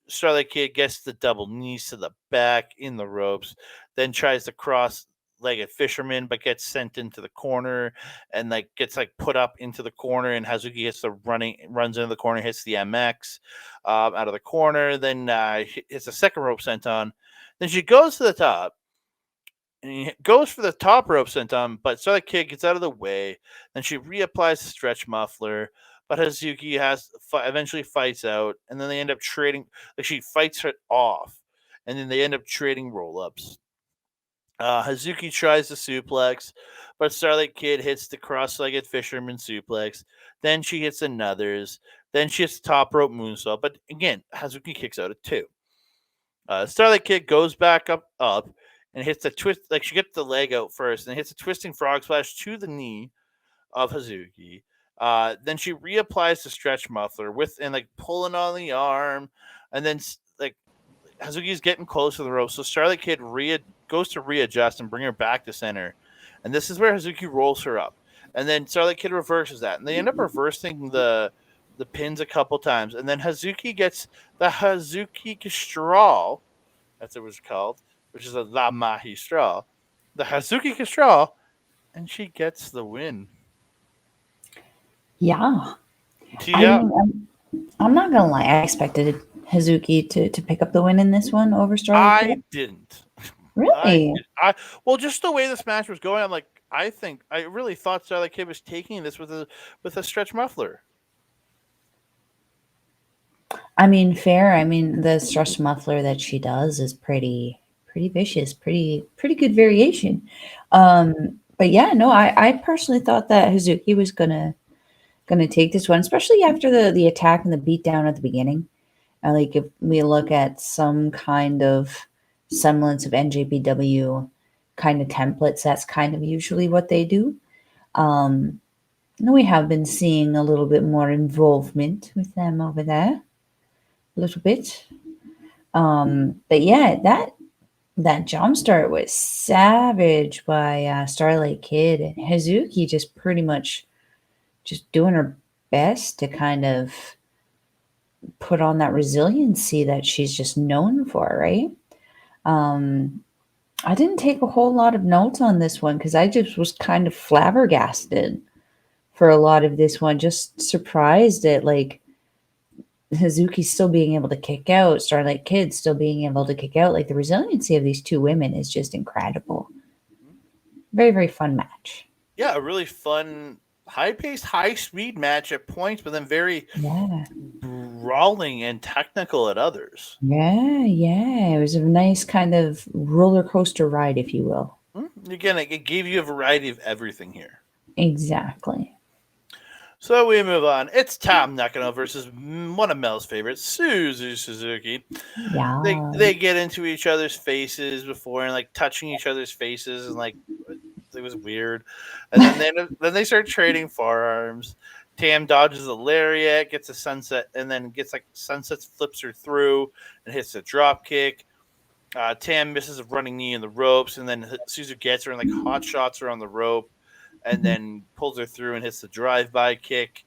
Starlight Kid gets the double knees to the back in the ropes, then tries to cross legged fisherman, but gets sent into the corner and like gets like put up into the corner. And Hazuki hits the runs into the corner, hits the MX out of the corner, then hits a second rope senton. Then she goes to the top and he goes for the top rope senton, but Starlight Kid gets out of the way. Then she reapplies the stretch muffler, but Hazuki eventually fights out, and then they end up trading. Like she fights her off, and then they end up trading roll ups. Hazuki tries the suplex, but Starlight Kid hits the cross-legged fisherman suplex. Then she hits another's. Then she hits the top rope moonsault, but again, Hazuki kicks out at two. Starlight Kid goes back up, and hits the twist. Like she gets the leg out first, and hits a twisting frog splash to the knee of Hazuki. Then she reapplies the stretch muffler with and like pulling on the arm, and then like Hazuki's getting close to the rope, so Starlight Kid goes to readjust and bring her back to center, and this is where Hazuki rolls her up, and then Starlight Kid reverses that, and they end up reversing the pins a couple times, and then Hazuki gets the Hazuki Castral, as it was called, which is a La Magistral, the Hazuki Castral, and she gets the win. Yeah. I Yeah, mean, I'm not gonna lie. I expected Hazuki to pick up the win in this one over Starlight Kid. I didn't. Really? I well, just the way this match was going, I'm like, I really thought Starlight Kid was taking this with a stretch muffler. I mean, fair. I mean, the stretch muffler that she does is pretty vicious, pretty good variation. But yeah, no, I personally thought that Hazuki was gonna take this one, especially after the attack and the beatdown at the beginning. Like if we look at some kind of semblance of NJPW kind of templates, that's kind of usually what they do. Um, and we have been seeing a little bit more involvement with them over there, a little bit. But yeah, that jump start was savage by Starlight Kid, and Hazuki just pretty much just doing her best to kind of put on that resiliency that she's just known for, right? Um, I didn't take a whole lot of notes on this one because I just was kind of flabbergasted for a lot of this one, just surprised at like Hazuki still being able to kick out, Starlight Kid still being able to kick out. Like the resiliency of these two women is just incredible. Very, very fun match. Yeah, a really fun, high paced, high speed match at points, but then very Yeah. brawling and technical at others. Yeah. It was a nice kind of roller coaster ride, if you will. Again, it gave you a variety of everything here. Exactly. So we move on. It's Tam Nakano versus one of Mel's favorites, Suzu Suzuki. Yeah. They get into each other's faces before and like touching each other's faces and like it was weird. And then they start trading forearms. Tam dodges a lariat, gets a sunset, and then gets like sunset flips her through and hits a drop kick. Tam misses a running knee in the ropes, and then Suzu gets her and like hot shots her on the rope, and then pulls her through and hits the drive-by kick.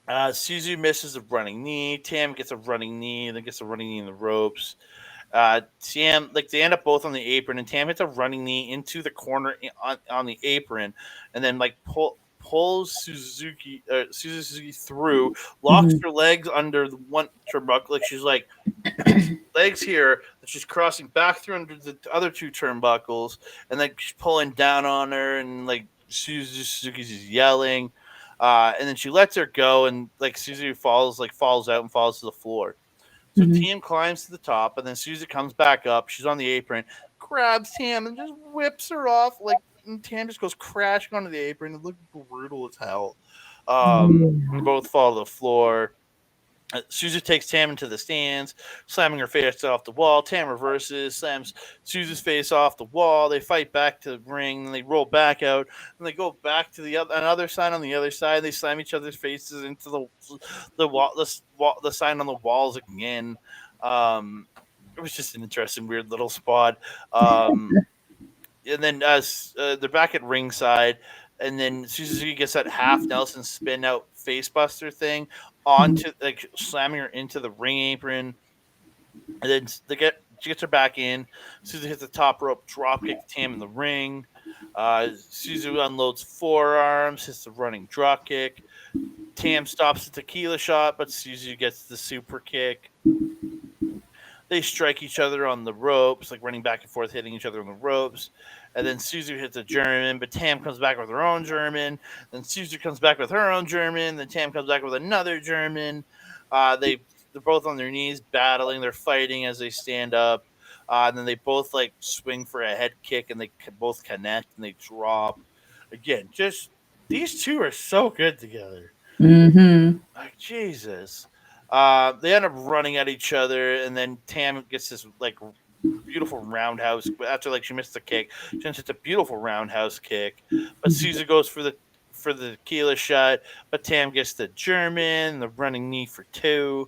Suzu misses a running knee. Tam gets a running knee, and then gets a running knee in the ropes. Tam, like they end up both on the apron, and Tam hits a running knee into the corner on the apron, and then like pulls Suzuki through, locks her legs under the one turnbuckle, like she's like legs here, that she's crossing back through under the other two turnbuckles, and then she's pulling down on her, and like Suzuki's just yelling, and then she lets her go, and like Suzuki falls out and falls to the floor. So Tam climbs to the top, and then Suzy comes back up. She's on the apron, grabs Tam, and just whips her off. Like and Tam just goes crashing onto the apron. It looked brutal as hell. We both fall to the floor. Suzy takes Tam into the stands, slamming her face off the wall. Tam reverses, slams Suzy's face off the wall. They fight back to the ring, and they roll back out, and they go back to the another sign on the other side. They slam each other's faces into the sign on the walls again. It was just an interesting, weird little spot. And then they're back at ringside, and then Suzuki gets that half Nelson spin out facebuster thing onto like slamming her into the ring apron, and then she gets her back in. Suzu hits the top rope drop kick Tam in the ring. Suzu unloads forearms, hits the running drop kick. Tam stops the tequila shot, but Suzu gets the super kick. They strike each other on the ropes, like running back and forth, hitting each other on the ropes. And then Suzu hits a German, but Tam comes back with her own German. Then Suzu comes back with her own German. Then Tam comes back with another German. They're both on their knees battling. They're fighting as they stand up. And then they both like swing for a head kick, and they both connect and they drop. Again, just these two are so good together. Like Jesus. They end up running at each other, and then Tam gets this like beautiful roundhouse after like she missed the kick. She hits a beautiful roundhouse kick, but Suzu goes for the tequila shot, but Tam gets the German, the running knee for two.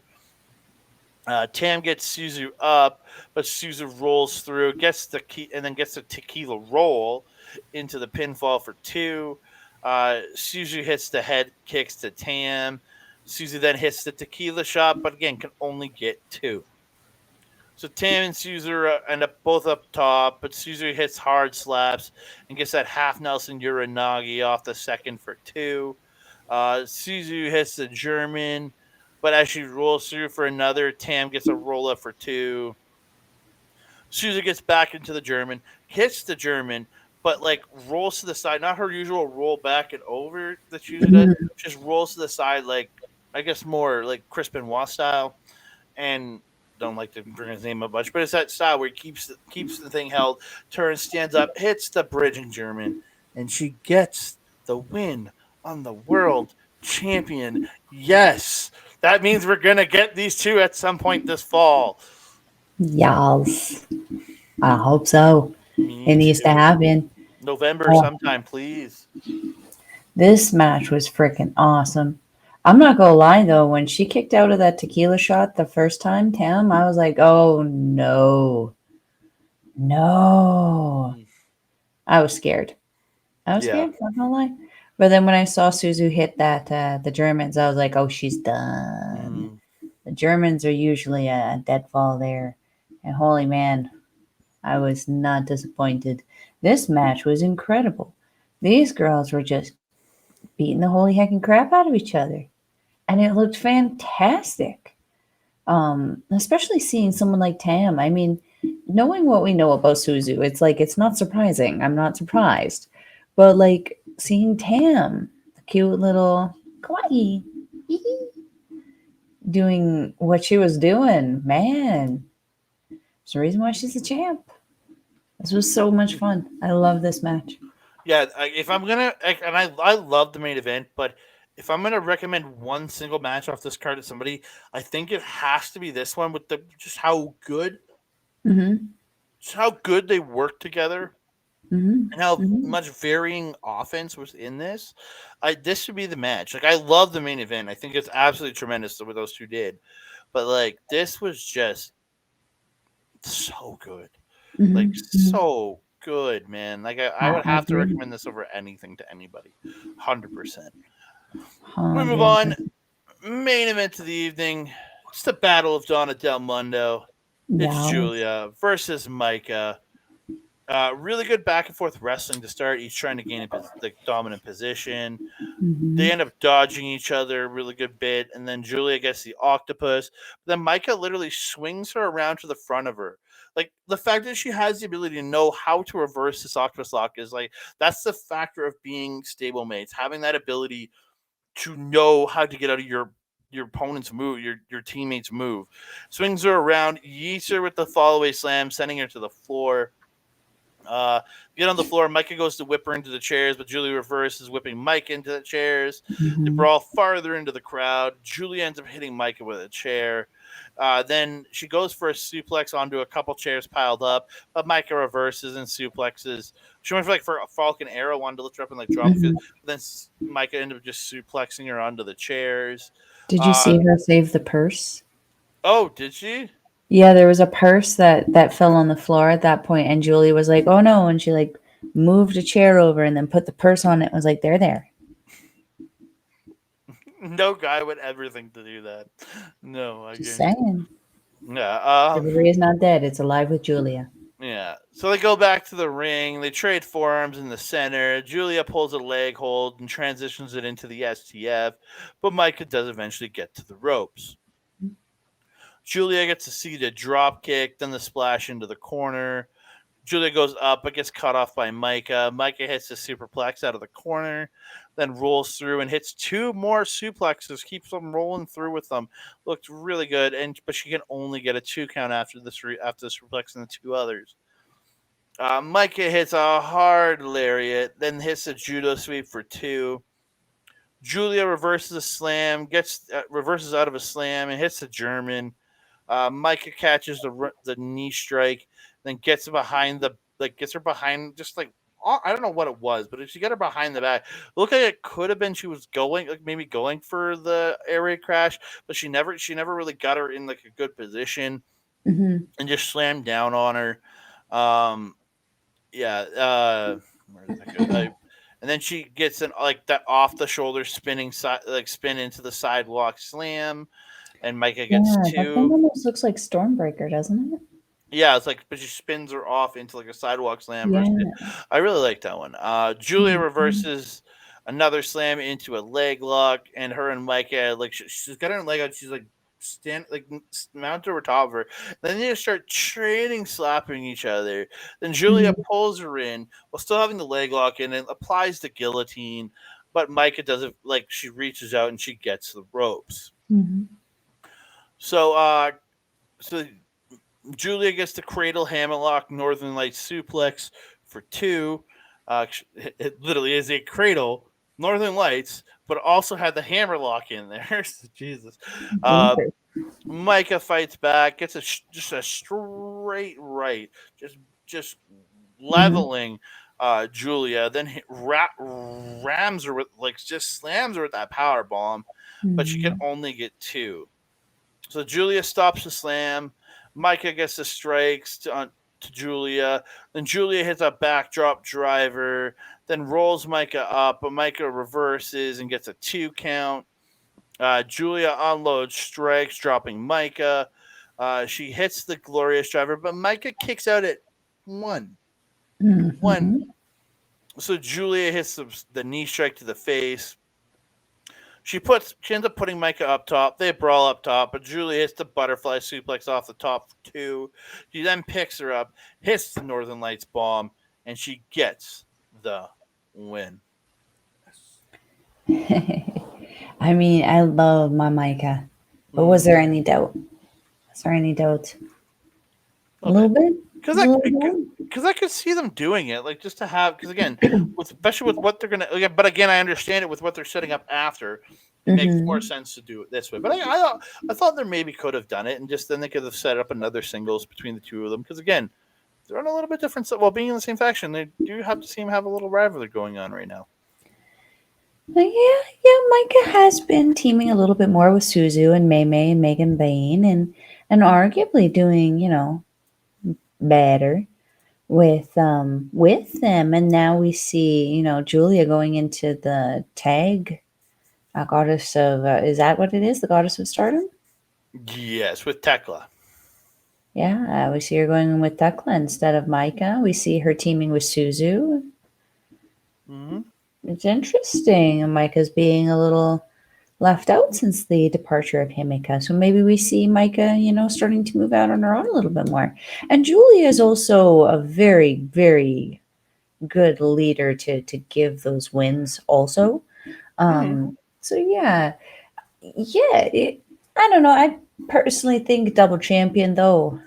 Tam gets Suzu up, but Suzu rolls through, gets the key, and then gets the tequila roll into the pinfall for two. Suzu hits the head kicks to Tam. Suzy then hits the tequila shot, but again can only get two. So Tam and Suzu end up both up top, but Suzu hits hard slaps and gets that half Nelson Uranagi off the second for two. Suzu hits the German, but as she rolls through for another, Tam gets a roll up for two. Suzu gets back into the German, hits the German, but like rolls to the side, not her usual roll back and over that she usually does, just rolls to the side like I guess more like Chris Benoit style, and don't like to bring his name up much, but it's that style where he keeps the thing held, turns, stands up, hits the bridge in German, and she gets the win on the world champion. Yes, that means we're gonna get these two at some point this fall. Yes. I hope so. Me It needs to too. happen. November sometime, please. This match was freaking awesome. I'm not gonna lie though, when she kicked out of that tequila shot the first time, Tam, I was like, oh no, no. Mm. I was scared. I was Yeah. scared, not gonna lie. But then when I saw Suzu hit that the Germans, I was like, oh, she's done. Mm. The Germans are usually a deadfall there. And holy man, I was not disappointed. This match was incredible. These girls were just beating the holy heckin' crap out of each other. And it looked fantastic. Especially seeing someone like Tam. I mean, knowing what we know about Suzu, it's like it's not surprising. I'm not surprised. But like seeing Tam, the cute little kawaii, doing what she was doing, man, there's a reason why she's a champ. This was so much fun. I love this match. Yeah, if I'm gonna, and I love the main event, but if I'm gonna recommend one single match off this card to somebody, I think it has to be this one with the Mm-hmm. just how good they work together Mm-hmm. and how Mm-hmm. much varying offense was in this. This should be the match. Like I love the main event. I think it's absolutely tremendous what those two did, but like this was just so good. Like Mm-hmm. so good, man. Like I would I have to agree. recommend this over anything to anybody. 100%. We move 100%. on. Main event of the evening. It's the Battle of Donna Del Mundo. It's Yeah. Julia versus Micah. Really good back and forth wrestling to start. Each trying to gain the dominant position. They Mm-hmm. end up dodging each other a really good bit, and then Julia gets the octopus. But then Micah literally swings her around to the front of her. Like the fact that she has the ability to know how to reverse this octopus lock is like that's the factor of being stablemates, having that ability to know how to get out of your opponent's move, your teammate's move. Swings her around, yeets her with the fallaway slam, sending her to the floor. Uh, get on the floor. Micah goes to whip her into the chairs, but Julie reverses, whipping Mike into the chairs. They Mm-hmm. brawl farther into the crowd. Julie ends up hitting Micah with a chair. Then she goes for a suplex onto a couple chairs piled up, but Micah reverses and suplexes. She went for a Falcon Arrow, wanted to lift her up and like drop it. Mm-hmm. But then Micah ended up just suplexing her onto the chairs. Did you Uh, see her save the purse? oh, did she? Yeah, there was a purse that fell on the floor at that point, and Julie was like, "Oh no!" And she like moved a chair over and then put the purse on it. And was like, "They're there." No guy would ever think to do that. No, I Just guarantee. saying, Yeah. chivalry is not dead; it's alive with Julia. Yeah. So they go back to the ring. They trade forearms in the center. Julia pulls a leg hold and transitions it into the STF, but Micah does eventually get to the ropes. Julia gets to see the drop kick, then the splash into the corner. Julia goes up, but gets cut off by Micah. Micah hits the superplex out of the corner, then rolls through and hits two more suplexes, keeps them rolling through with them. Looked really good, and but she can only get a 2 count after after the suplex and the two others. Micah hits a hard lariat, then hits a judo sweep for two. Julia reverses a slam, gets reverses out of a slam and hits the German. Micah catches the knee strike, then gets her behind gets her behind just like I don't know what it was, but if she got her behind the back, it looked like it could have been she was going like maybe going for the air raid crash, but she never really got her in like a good position Mm-hmm. and just slammed down on her. Um, yeah, where did that go? And then she gets an like that off the shoulder spinning side like spin into the sidewalk slam, and Micah gets Yeah, that thing two. almost looks like Stormbreaker, doesn't it? Yeah, it's like, but she spins her off into like a sidewalk slam. Versus, Yeah. I really like that one. Julia Mhm. reverses another slam into a leg lock, and her and Micah like she's got her leg out. She's like mount over top of her. Then they just start trading, slapping each other. Then Julia Mhm. pulls her in while still having the leg lock in and applies the guillotine. But Micah does it like she reaches out and she gets the ropes. Mhm. So so Julia gets the cradle hammerlock Northern Lights suplex for two. It literally is a cradle Northern Lights, but also had the hammerlock in there. Jesus. Uh, Dangerous. Micah fights back, gets just a straight right, just Mhm. leveling Julia. Then rams her with like just slams her with that power bomb. but she can Mhm. only get two. So Julia stops the slam. Micah gets the strikes to Julia. Then Julia hits a backdrop driver, then rolls Micah up, but Micah reverses and gets a two count. Julia unloads strikes, dropping Micah. She hits the glorious driver, but Micah kicks out at one. One. Mhm. So Julia hits the knee strike to the face. She ends up putting Micah up top. They brawl up top, but Julia hits the butterfly suplex off the top for two. She then picks her up, hits the Northern Lights bomb, and she gets the win. I mean, I love my Micah. But was Mm-hmm. there any doubt? Was there any doubt? A A little little bit. bit? Because A I, little because I could see them doing it, like just to have. Because again, bit? especially with what they're gonna. Again, but again, I understand it with what they're setting up after. It makes more Mhm. sense to do it this way. But I thought they maybe could have done it, and just then they could have set up another singles between the two of them. Because again, they're on a little bit different. Well, being in the same faction, they do have to seem to have a little rivalry going on right now. Yeah, Micah has been teaming a little bit more with Suzu and May May and Megan Bain and arguably doing, better with them. And now we see, Julia going into the tag goddess of is that what it is? The goddess of stardom? Yes, with Tekla. Yeah, we see her going in with Tekla instead of Micah. We see her teaming with Suzu. Mm-hmm. It's interesting. And Micah's being a little left out since the departure of Himika. So maybe we see Micah, starting to move out on her own a little bit more. And Julia is also a very, very good leader to give those wins also. Mm-hmm. So I don't know. I personally think double champion though.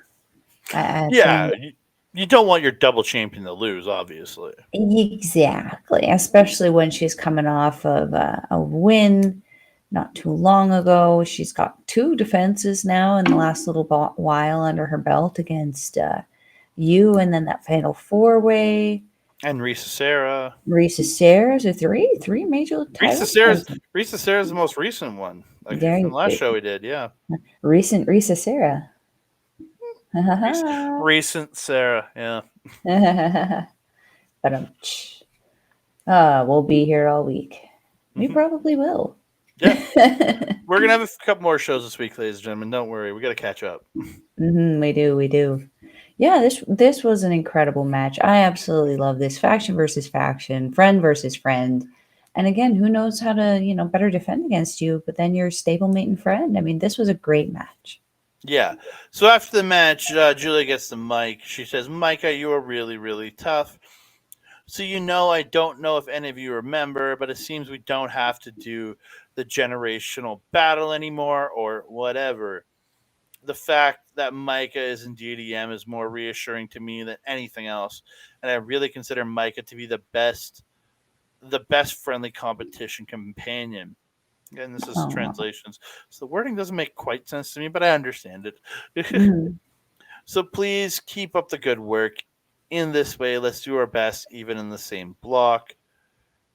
I Yeah, think you don't want your double champion to lose, obviously. exactly, especially when she's coming off of a win not too long ago. She's got two defenses now in the last little while under her belt against you, and then that fatal four way. And Risa Sarah. Risa Sarah's or three major Risa title Sarah's defenses. Risa Sarah's the most recent one, like There from you the last go. show we did. Yeah, Recent Risa Sarah. recent Sarah. Yeah. But we'll be here all week. We Hmm. probably will. Yeah, we're gonna have a couple more shows this week, ladies and gentlemen. Don't worry, we got to catch up. We do. Yeah, this was an incredible match. I absolutely love this faction versus faction, friend versus friend. And again, who knows how to, better defend against you, but then your stablemate and friend. I mean, this was a great match. Yeah. So after the match, Julia gets the mic. She says, "Micah, you are really, really tough. So I don't know if any of you remember, but it seems we don't have to do the generational battle anymore, or whatever. The fact that Micah is in DDM is more reassuring to me than anything else, and I really consider Micah to be the best friendly competition companion." Again, this is Oh. translations, so the wording doesn't make quite sense to me, but I understand it. Mhm. So please keep up the good work. In this way, let's do our best, even in the same block.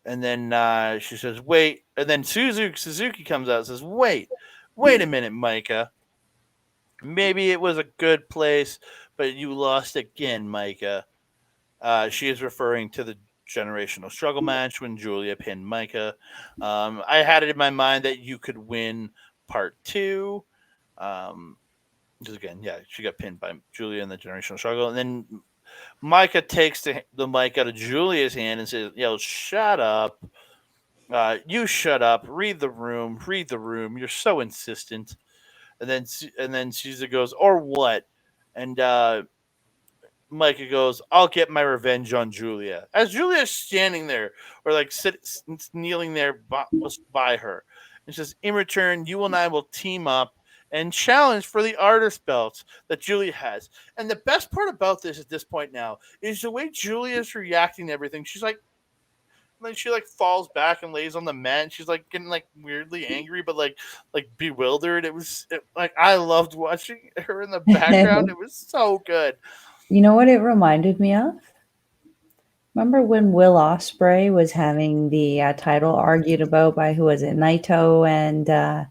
And then she says, "Wait." And then Suzuki comes out and says, wait a minute, Micah. Maybe it was a good place, but you lost again, Micah." She is referring to the generational struggle match when Julia pinned Micah. I had it in my mind that you could win part two. Um, because again, yeah, she got pinned by Julia in the generational struggle. And then Micah takes the mic out of Julia's hand and says, shut up. You shut up. Read the room. Read the room. You're so insistent." And then Caesar goes, "Or what?" And Micah goes, "I'll get my revenge on Julia." As Julia's standing there, or like kneeling there by her, and says, "In return, you and I will team up and challenge for the artist belts that Julia has." And the best part about this at this point now is the way Julia is reacting to everything. She's like she like falls back and lays on the mat. And she's like getting like weirdly angry, but like bewildered. Like I loved watching her in the background. It was so good. You know what it reminded me of? Remember when Will Ospreay was having the title argued about by who was it, Naito and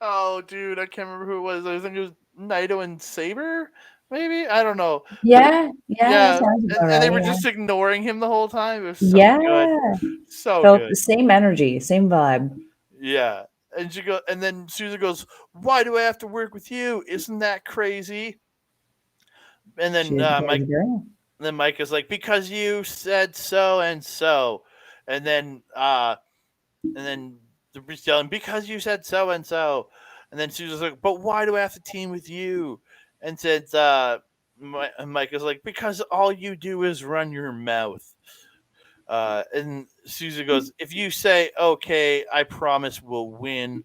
Oh, dude, I can't remember who it was. I think it was Naito and Saber, maybe. I don't know, but yeah, that yeah, sounds about and they right. were Yeah, just ignoring him the whole time. It was so good, yeah, so felt the good. same energy, same vibe. Yeah, and then Susan goes, "Why do I have to work with you? Isn't that crazy?" And then She's a crazy girl. Mike is like, "Because you said so and so," and then and then the priest yelling, "Because you said so and so," and then Susan's like, "But why do I have to team with you?" And says, Mike is like, "Because all you do is run your mouth." And Susan goes, "If you say okay, I promise we'll win."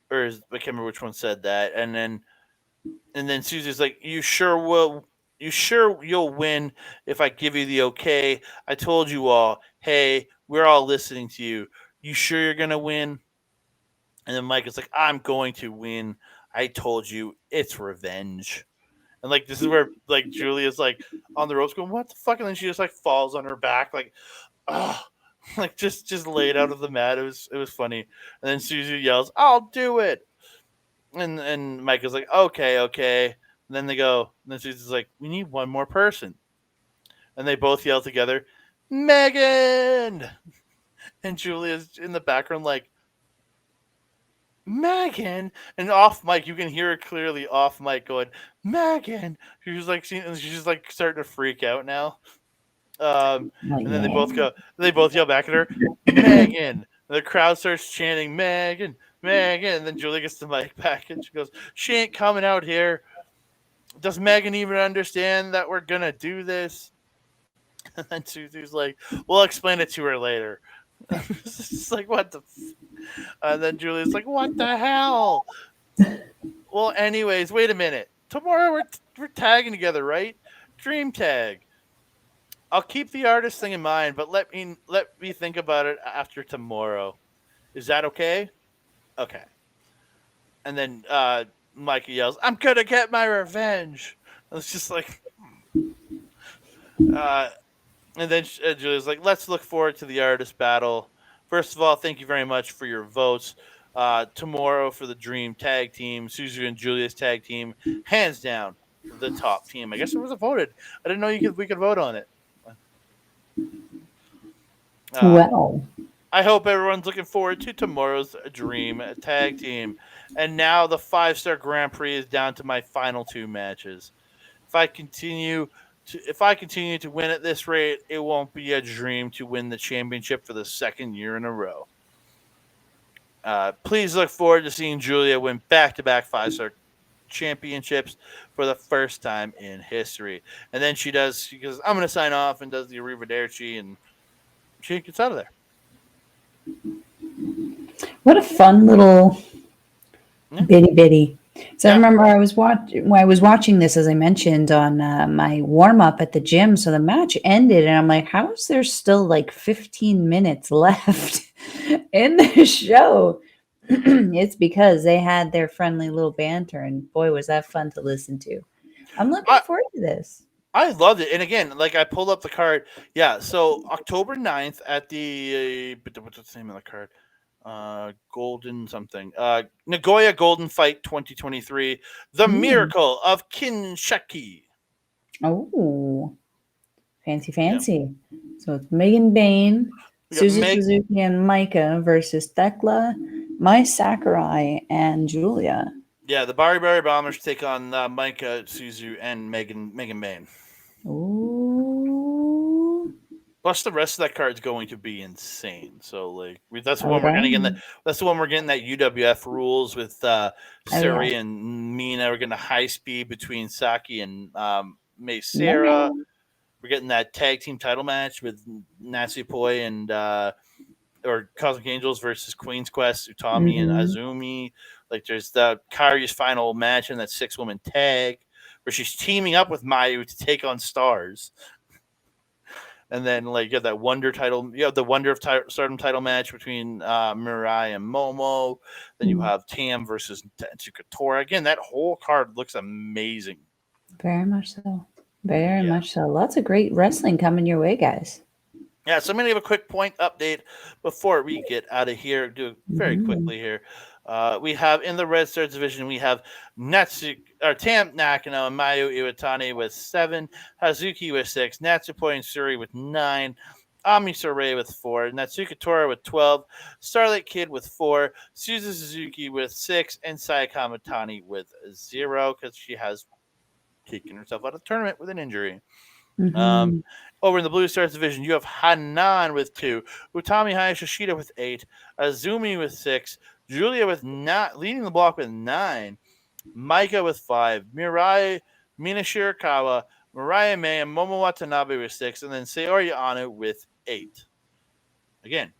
I can't remember which one said that. And then Susie's like, "You sure will? You sure you'll win if I give you the okay? I told you all. Hey, we're all listening to you. You sure you're gonna win?" And then Mike is like, "I'm going to win. I told you, it's revenge." And like this is where like Julia's like on the ropes going, "What the fuck?" And then she just like falls on her back, like, oh, like just laid out of the mat. It was funny. And then Susie yells, "I'll do it!" And Mike is like, "Okay, okay." And then they go, and then Susie's like, "We need one more person." And they both yell together, "Megan!" And Julia's in the background like, "Megan!" And off mic, you can hear her clearly off mic going, "Megan!" She's like starting to freak out now. Oh And then yeah. they both yell back at her, "Megan!" And the crowd starts chanting, "Megan, Megan!" And then Julia gets the mic back and she goes, "She ain't coming out here. Does Megan even understand that we're gonna do this?" And then Susie's like, "We'll explain it to her later." It's like, what the? And then Julia's like, "What the hell?" Well, anyways, wait a minute. Tomorrow we're tagging together, right? Dream tag. I'll keep the artist thing in mind, but let me think about it after tomorrow. Is that okay? Okay. And then Micah yells, "I'm gonna get my revenge." And it's just like, uh, and then Julia's like, "Let's look forward to the artist battle. First of all, thank you very much for your votes. Tomorrow for the Dream Tag Team, Suzu and Julia's tag team, hands down the top team. I guess it was voted. I didn't know we could vote on it. Uh, Well, I hope everyone's looking forward to tomorrow's Dream Tag Team. And now the 5-star Grand Prix is down to my final two matches. If I continue if I continue to win at this rate, it won't be a dream to win the championship for the second year in a row. Please look forward to seeing Julia win back-to-back 5-star championships for the first time in history. And then she goes, "I'm going to sign off," and does the arrivederci, and she gets out of there. what a fun little Yeah. bitty bitty. So I Yeah. remember I was watching this as I mentioned on my warm up at the gym. So the match ended, and I'm like, "How is there still like 15 minutes left in the show?" It's because they had their friendly little banter, and boy, was that fun to listen to. I'm looking I, forward to this. I loved it. And again, like I pulled up the card. Yeah. So October 9th at the, what's the name of the card? Golden something. Nagoya Golden Fight 2023. The Mm. Miracle of Kinshaki. Oh, fancy, Yeah. fancy. So it's Megan Bain, We got Suzu Meg. Suzuki, and Micah versus Thekla, Mai Sakurai, and Julia. Yeah, the Bari Bari Bombers take on Micah, Suzu, and Megan Bain. Ooh. Plus, the rest of that card is going to be insane. So, like, that's the Oh, one we're yeah. gonna get. That's the one we're getting that UWF rules with Oh, yeah. Suri and Mina. We're getting a high speed between Saki and May Sarah. Yeah. We're getting that tag team title match with Natsupoi and or Cosmic Angels versus Queen's Quest, Utami and Mm-hmm. Azumi. Like there's the Kari's final match in that 6-woman tag where she's teaming up with Mayu to take on Stars. And then like you have that Wonder title, you have the Wonder of Stardom title match between Mirai and Momo. Then you have Tam versus Katora. Again, that whole card looks amazing. Very much so. Very Yeah. much so. Lots of great wrestling coming your way, guys. Yeah, so I'm going to give a quick point update before we get out of here. Do it very Hmm. quickly here. We have in the Red Stars division, we have Tam Nakano and Mayu Iwatani with 7, Hazuki with 6, Natsupoi and Suri with 9, Ami Sourei with 4, Natsuka Tora with 12, Starlight Kid with 4, Suzu Suzuki with 6, and Sayaka Mitani with 0 because she has taken herself out of the tournament with an injury. Um, Hmm. Over in the Blue Stars division, you have Hanan with 2, Utami Hayashishita with 8, Azumi with 6, Julia with 9, leading the block with 9, Micah with 5, Mirai, Mina Shirakawa, Mariah May, and Momo Watanabe with 6, and then Sayori Anu with 8. Again,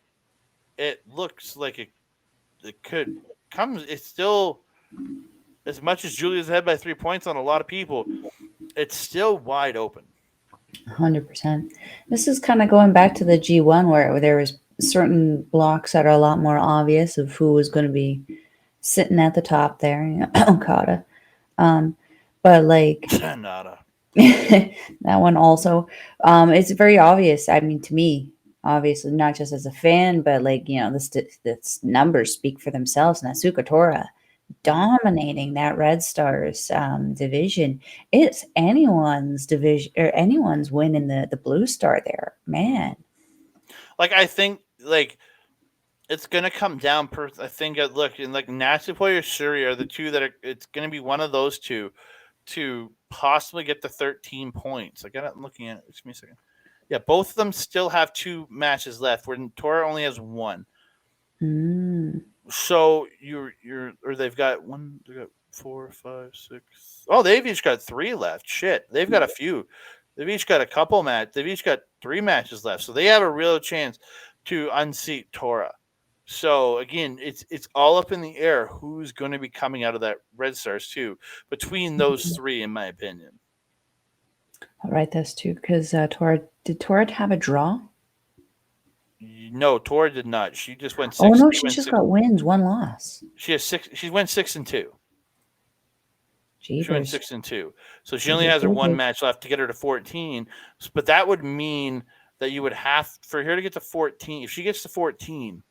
it looks like it could come. It's still, as much as Julia's ahead by 3 points on a lot of people, it's still wide open. 100%. This is kind of going back to the G1 where there was certain blocks that are a lot more obvious of who was going to be sitting at the top there, Okada. Um, but like Nada. that one also, it's very obvious. I mean, to me, obviously, not just as a fan, but like the numbers speak for themselves. Natsuka Tora Mhm. dominating that Red Stars division. It's anyone's division or anyone's win in the Blue Star there, man. Like I think like it's gonna come down. I think look and like Natsupoi or Shuri are the two that are. It's gonna be one of those two to possibly get the 13 points. Like I'm looking at. Excuse me a second. Yeah, both of them still have 2 matches left. Where Tora only has one. Mm. So you're or they've got one. They got 4, 5, 6. Oh, they've each got 3 left. Shit, they've got a few. They've each got a couple match. They've each got 3 matches left. So they have a real chance to unseat Tora. So again, it's all up in the air who's going to be coming out of that Red Stars too between those three, in my opinion. I'll write this too because Tora have a draw? No, Tora did not. She just went Oh six. no, She she's went just six. got wins, one loss. She has 6. She went 6-2. She went Jeepers. 6-2. So she only Jeepers, has her one jeepers. match left to get her to 14. But that would mean that you would have for her to get to 14. If she gets to 14,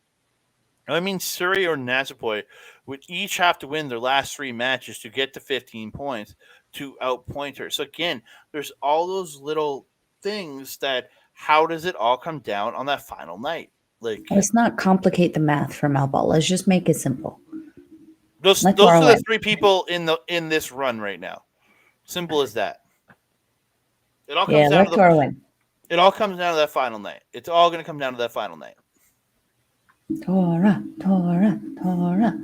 I mean Suri or Natsupoi would each have to win their last 3 matches to get to 15 points to outpoint her. So again, there's all those little things that how does it all come down on that final night? Like Let's not complicate the math for Melball. Let's just make it simple. those Let those Tora are the win. 3 people in this run right now. Simple as that. It all Yeah, comes down to let the Tora win. It all comes down to that final night. It's all going to come down to that final night. Tora, Tora, Tora.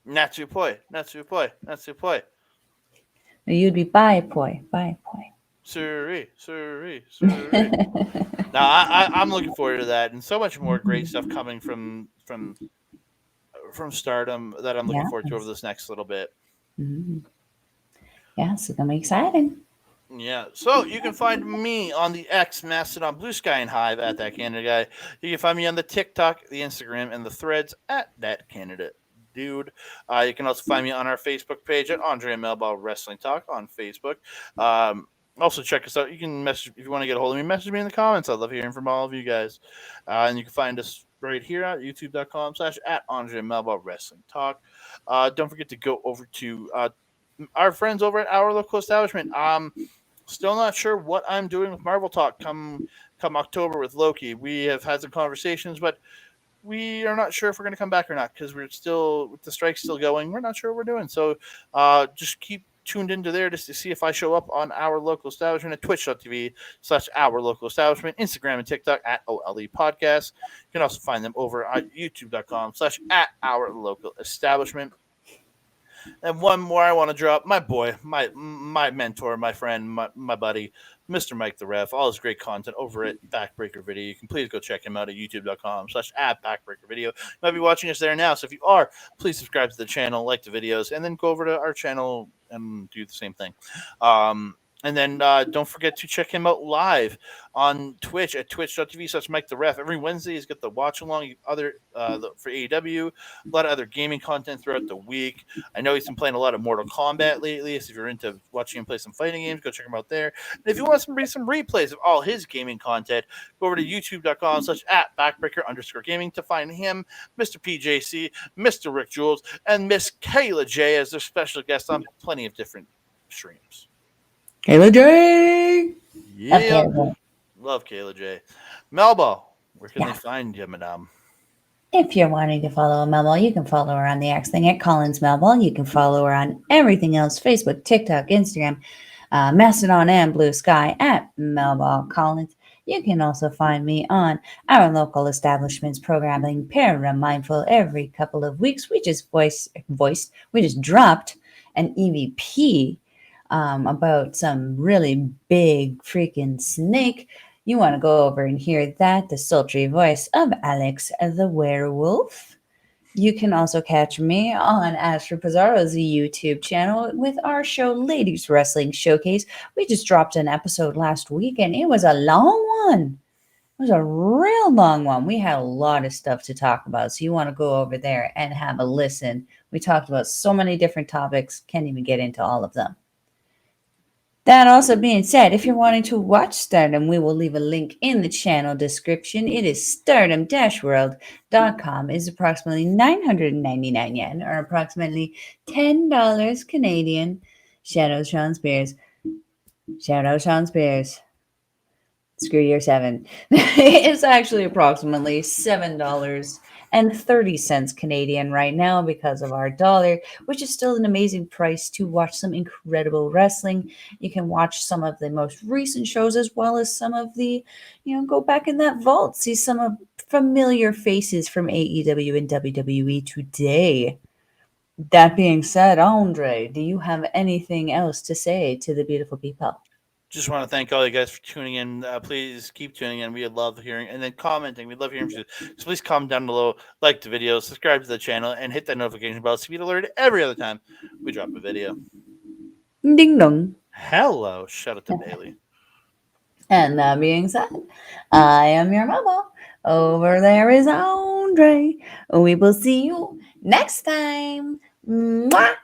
Natsupoi, Natsupoi, Natsupoi. You'd be bye, poi. Suri, Suri, Suri. Now I'm looking forward to that, and so much more great stuff coming from Stardom that I'm looking Yeah. forward to over this next little bit. Mhm. Yeah, so it's gonna be exciting. Yeah, so you can find me on the X, Mastodon, Blue Sky, and Hive at That Canada Guy. You can find me on the TikTok, the Instagram, and the Threads at That Canada Dude. You can also find me on our Facebook page at Andre and Melball Wrestling Talk on Facebook. Um, Also check us out. You can message if you want to get a hold of me. Message me in the comments. I love hearing from all of you guys. And you can find us right here at youtube.com/ at Andre and Melball Wrestling Talk. Don't forget to go over to our friends over at our local establishment. Still not sure what I'm doing with Marvel Talk come October with Loki. We have had some conversations, but we are not sure if we're going to come back or not because we're still with the strike still going. We're not sure what we're doing. So just keep tuned into there just to see if I show up on our local establishment at twitch.tv/ our local establishment, Instagram and TikTok at OLE Podcast. You can also find them over at youtube.com/ at our local establishment. And one more I want to drop. My boy, my mentor, my friend, my buddy, Mr. Mike the Ref, all his great content over at Backbreaker Video. You can please go check him out at youtube.com/ at Backbreaker Video. You might be watching us there now. So if you are, please subscribe to the channel, like the videos, and then go over to our channel and do the same thing. And then don't forget to check him out live on Twitch at twitch.tv/Mike the Ref. Every Wednesday, he's got the watch along for AEW, a lot of other gaming content throughout the week. I know he's been playing a lot of Mortal Kombat lately, so if you're into watching him play some fighting games, go check him out there. And if you want some replays of all his gaming content, go over to youtube.com/at backbreaker_gaming to find him, Mr. PJC, Mr. Rick Jules, and Miss Kayla J as their special guest on plenty of different streams. Kayla J. Yeah. Okay. Love Kayla J. Melba, where can Yeah. they find you, madame? If you're wanting to follow Melball, you can follow her on the X thing at Collins Melball. You can follow her on everything else: Facebook, TikTok, Instagram, Mastodon, and Blue Sky at Melball Collins. You can also find me on our local establishments programming, Paramindful, every couple of weeks. We just we just dropped an EVP about some really big freaking snake. You want to go over and hear that, the sultry voice of Alex the werewolf. You can also catch me on Astro Pizarro's YouTube channel with our show, Ladies Wrestling Showcase. We just dropped an episode last week, and it was a long one. It was a real long one. We had a lot of stuff to talk about, so you want to go over there and have a listen. We talked about so many different topics, can't even get into all of them. That also being said, if you're wanting to watch Stardom, we will leave a link in the channel description. It is stardom-world.com. It is approximately 999 yen, or approximately $10 Canadian. Shout out Sean Spears. Shout out Sean Spears. Screw year 7. It's actually approximately $7.30 Canadian right now because of our dollar, which is still an amazing price to watch some incredible wrestling. You can watch some of the most recent shows as well as some of the, go back in that vault, see some of familiar faces from AEW and WWE today. That being said, Andre, do you have anything else to say to the beautiful people? Just want to thank all you guys for tuning in. Please keep tuning in. We love hearing and then commenting. We'd love hearing from you. So please comment down below, like the video, subscribe to the channel, and hit that notification bell so you get alerted every other time we drop a video. Ding dong. Hello. Shout out to Bailey. And that being said, I am your mama. Over there is Andre. We will see you next time. Mwah!